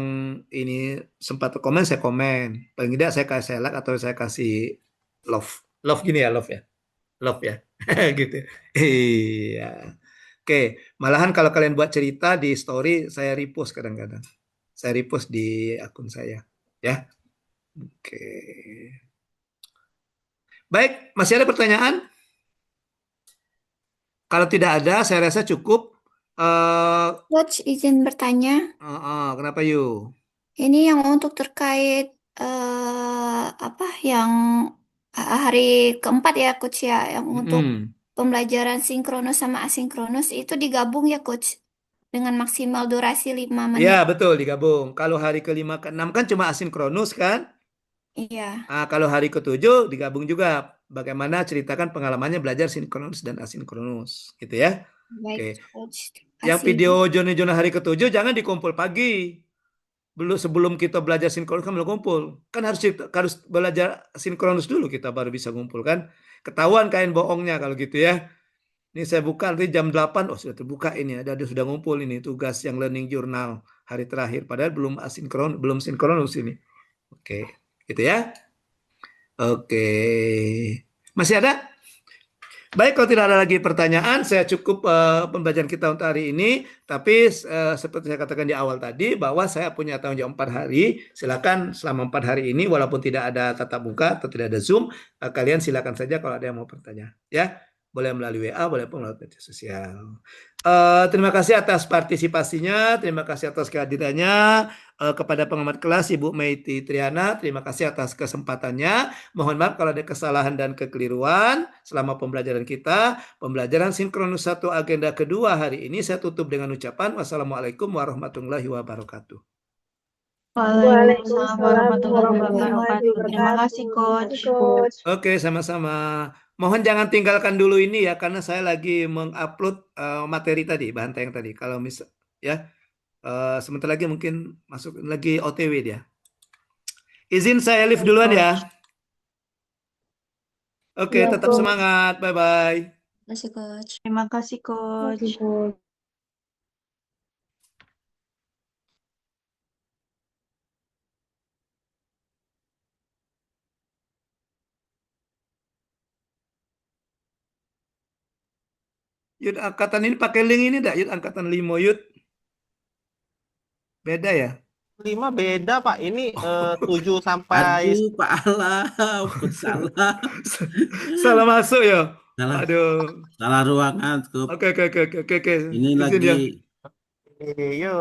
ini sempat komen, saya komen. Paling tidak saya kasih like atau saya kasih love. Love gini ya, love ya. Love ya. Gitu. Iya. Oke, malahan kalau kalian buat cerita di story, saya repost kadang-kadang. Saya repost di akun saya. Ya. Oke. Baik, masih ada pertanyaan? Kalau tidak ada, saya rasa cukup. Coach, izin bertanya. Kenapa yuk? Ini yang untuk terkait yang hari keempat ya Coach ya, yang untuk pembelajaran sinkronus sama asinkronus itu digabung ya Coach dengan maksimal durasi 5 menit. Iya betul, digabung. Kalau hari ke-5 ke-6 kan cuma asinkronus kan? Iya. Kalau hari ke-7 digabung juga. Bagaimana ceritakan pengalamannya belajar sinkronus dan asinkronus, gitu ya. Baik, Oke. Coach. Yang video zona-zona hari ke-7 jangan dikumpul pagi. Sebelum kita belajar sinkronus kan belum kumpul. Kan harus belajar sinkronus dulu kita baru bisa ngumpul kan. Ketahuan kain bohongnya kalau gitu ya. Ini saya buka nanti jam 8. Oh, sudah terbuka ini. Ada sudah ngumpul ini tugas yang learning journal hari terakhir. Padahal belum sinkronus ini. Oke, gitu ya. Oke. Masih ada? Baik, kalau tidak ada lagi pertanyaan, saya cukup pembelajaran kita untuk hari ini. Tapi seperti saya katakan di awal tadi, bahwa saya punya tanggung jawab 4 hari. Silakan selama 4 hari ini, walaupun tidak ada tatap muka atau tidak ada Zoom, kalian silakan saja kalau ada yang mau bertanya. Ya, boleh melalui WA, boleh pun melalui media sosial. Terima kasih atas partisipasinya, terima kasih atas kehadirannya. Kepada pengamat kelas Ibu Meiti Triana, terima kasih atas kesempatannya. Mohon maaf kalau ada kesalahan dan kekeliruan selama pembelajaran kita. Pembelajaran sinkronus 1 agenda kedua hari ini saya tutup dengan ucapan wassalamualaikum warahmatullahi wabarakatuh. Waalaikumsalam warahmatullahi wabarakatuh. Terima kasih, Coach. Oke, sama-sama. Mohon jangan tinggalkan dulu ini ya, karena saya lagi mengupload materi tadi, bahan tayang tadi. Kalau misal ya, sebentar lagi mungkin masuk lagi OTW dia. Izin saya live duluan ya. Oke, tetap semangat. Bye-bye. Terima kasih, Coach. Terima kasih, Coach. Yud angkatan ini pakai link ini enggak? Yud angkatan 5 Yud. Beda ya? 5 beda Pak. Ini 7 sampai Aduh, Pak Allah, salah. Salah masuk ya? Salah. Aduh. Salah ruangan. Oke. Ini Izin lagi. ya. Yo.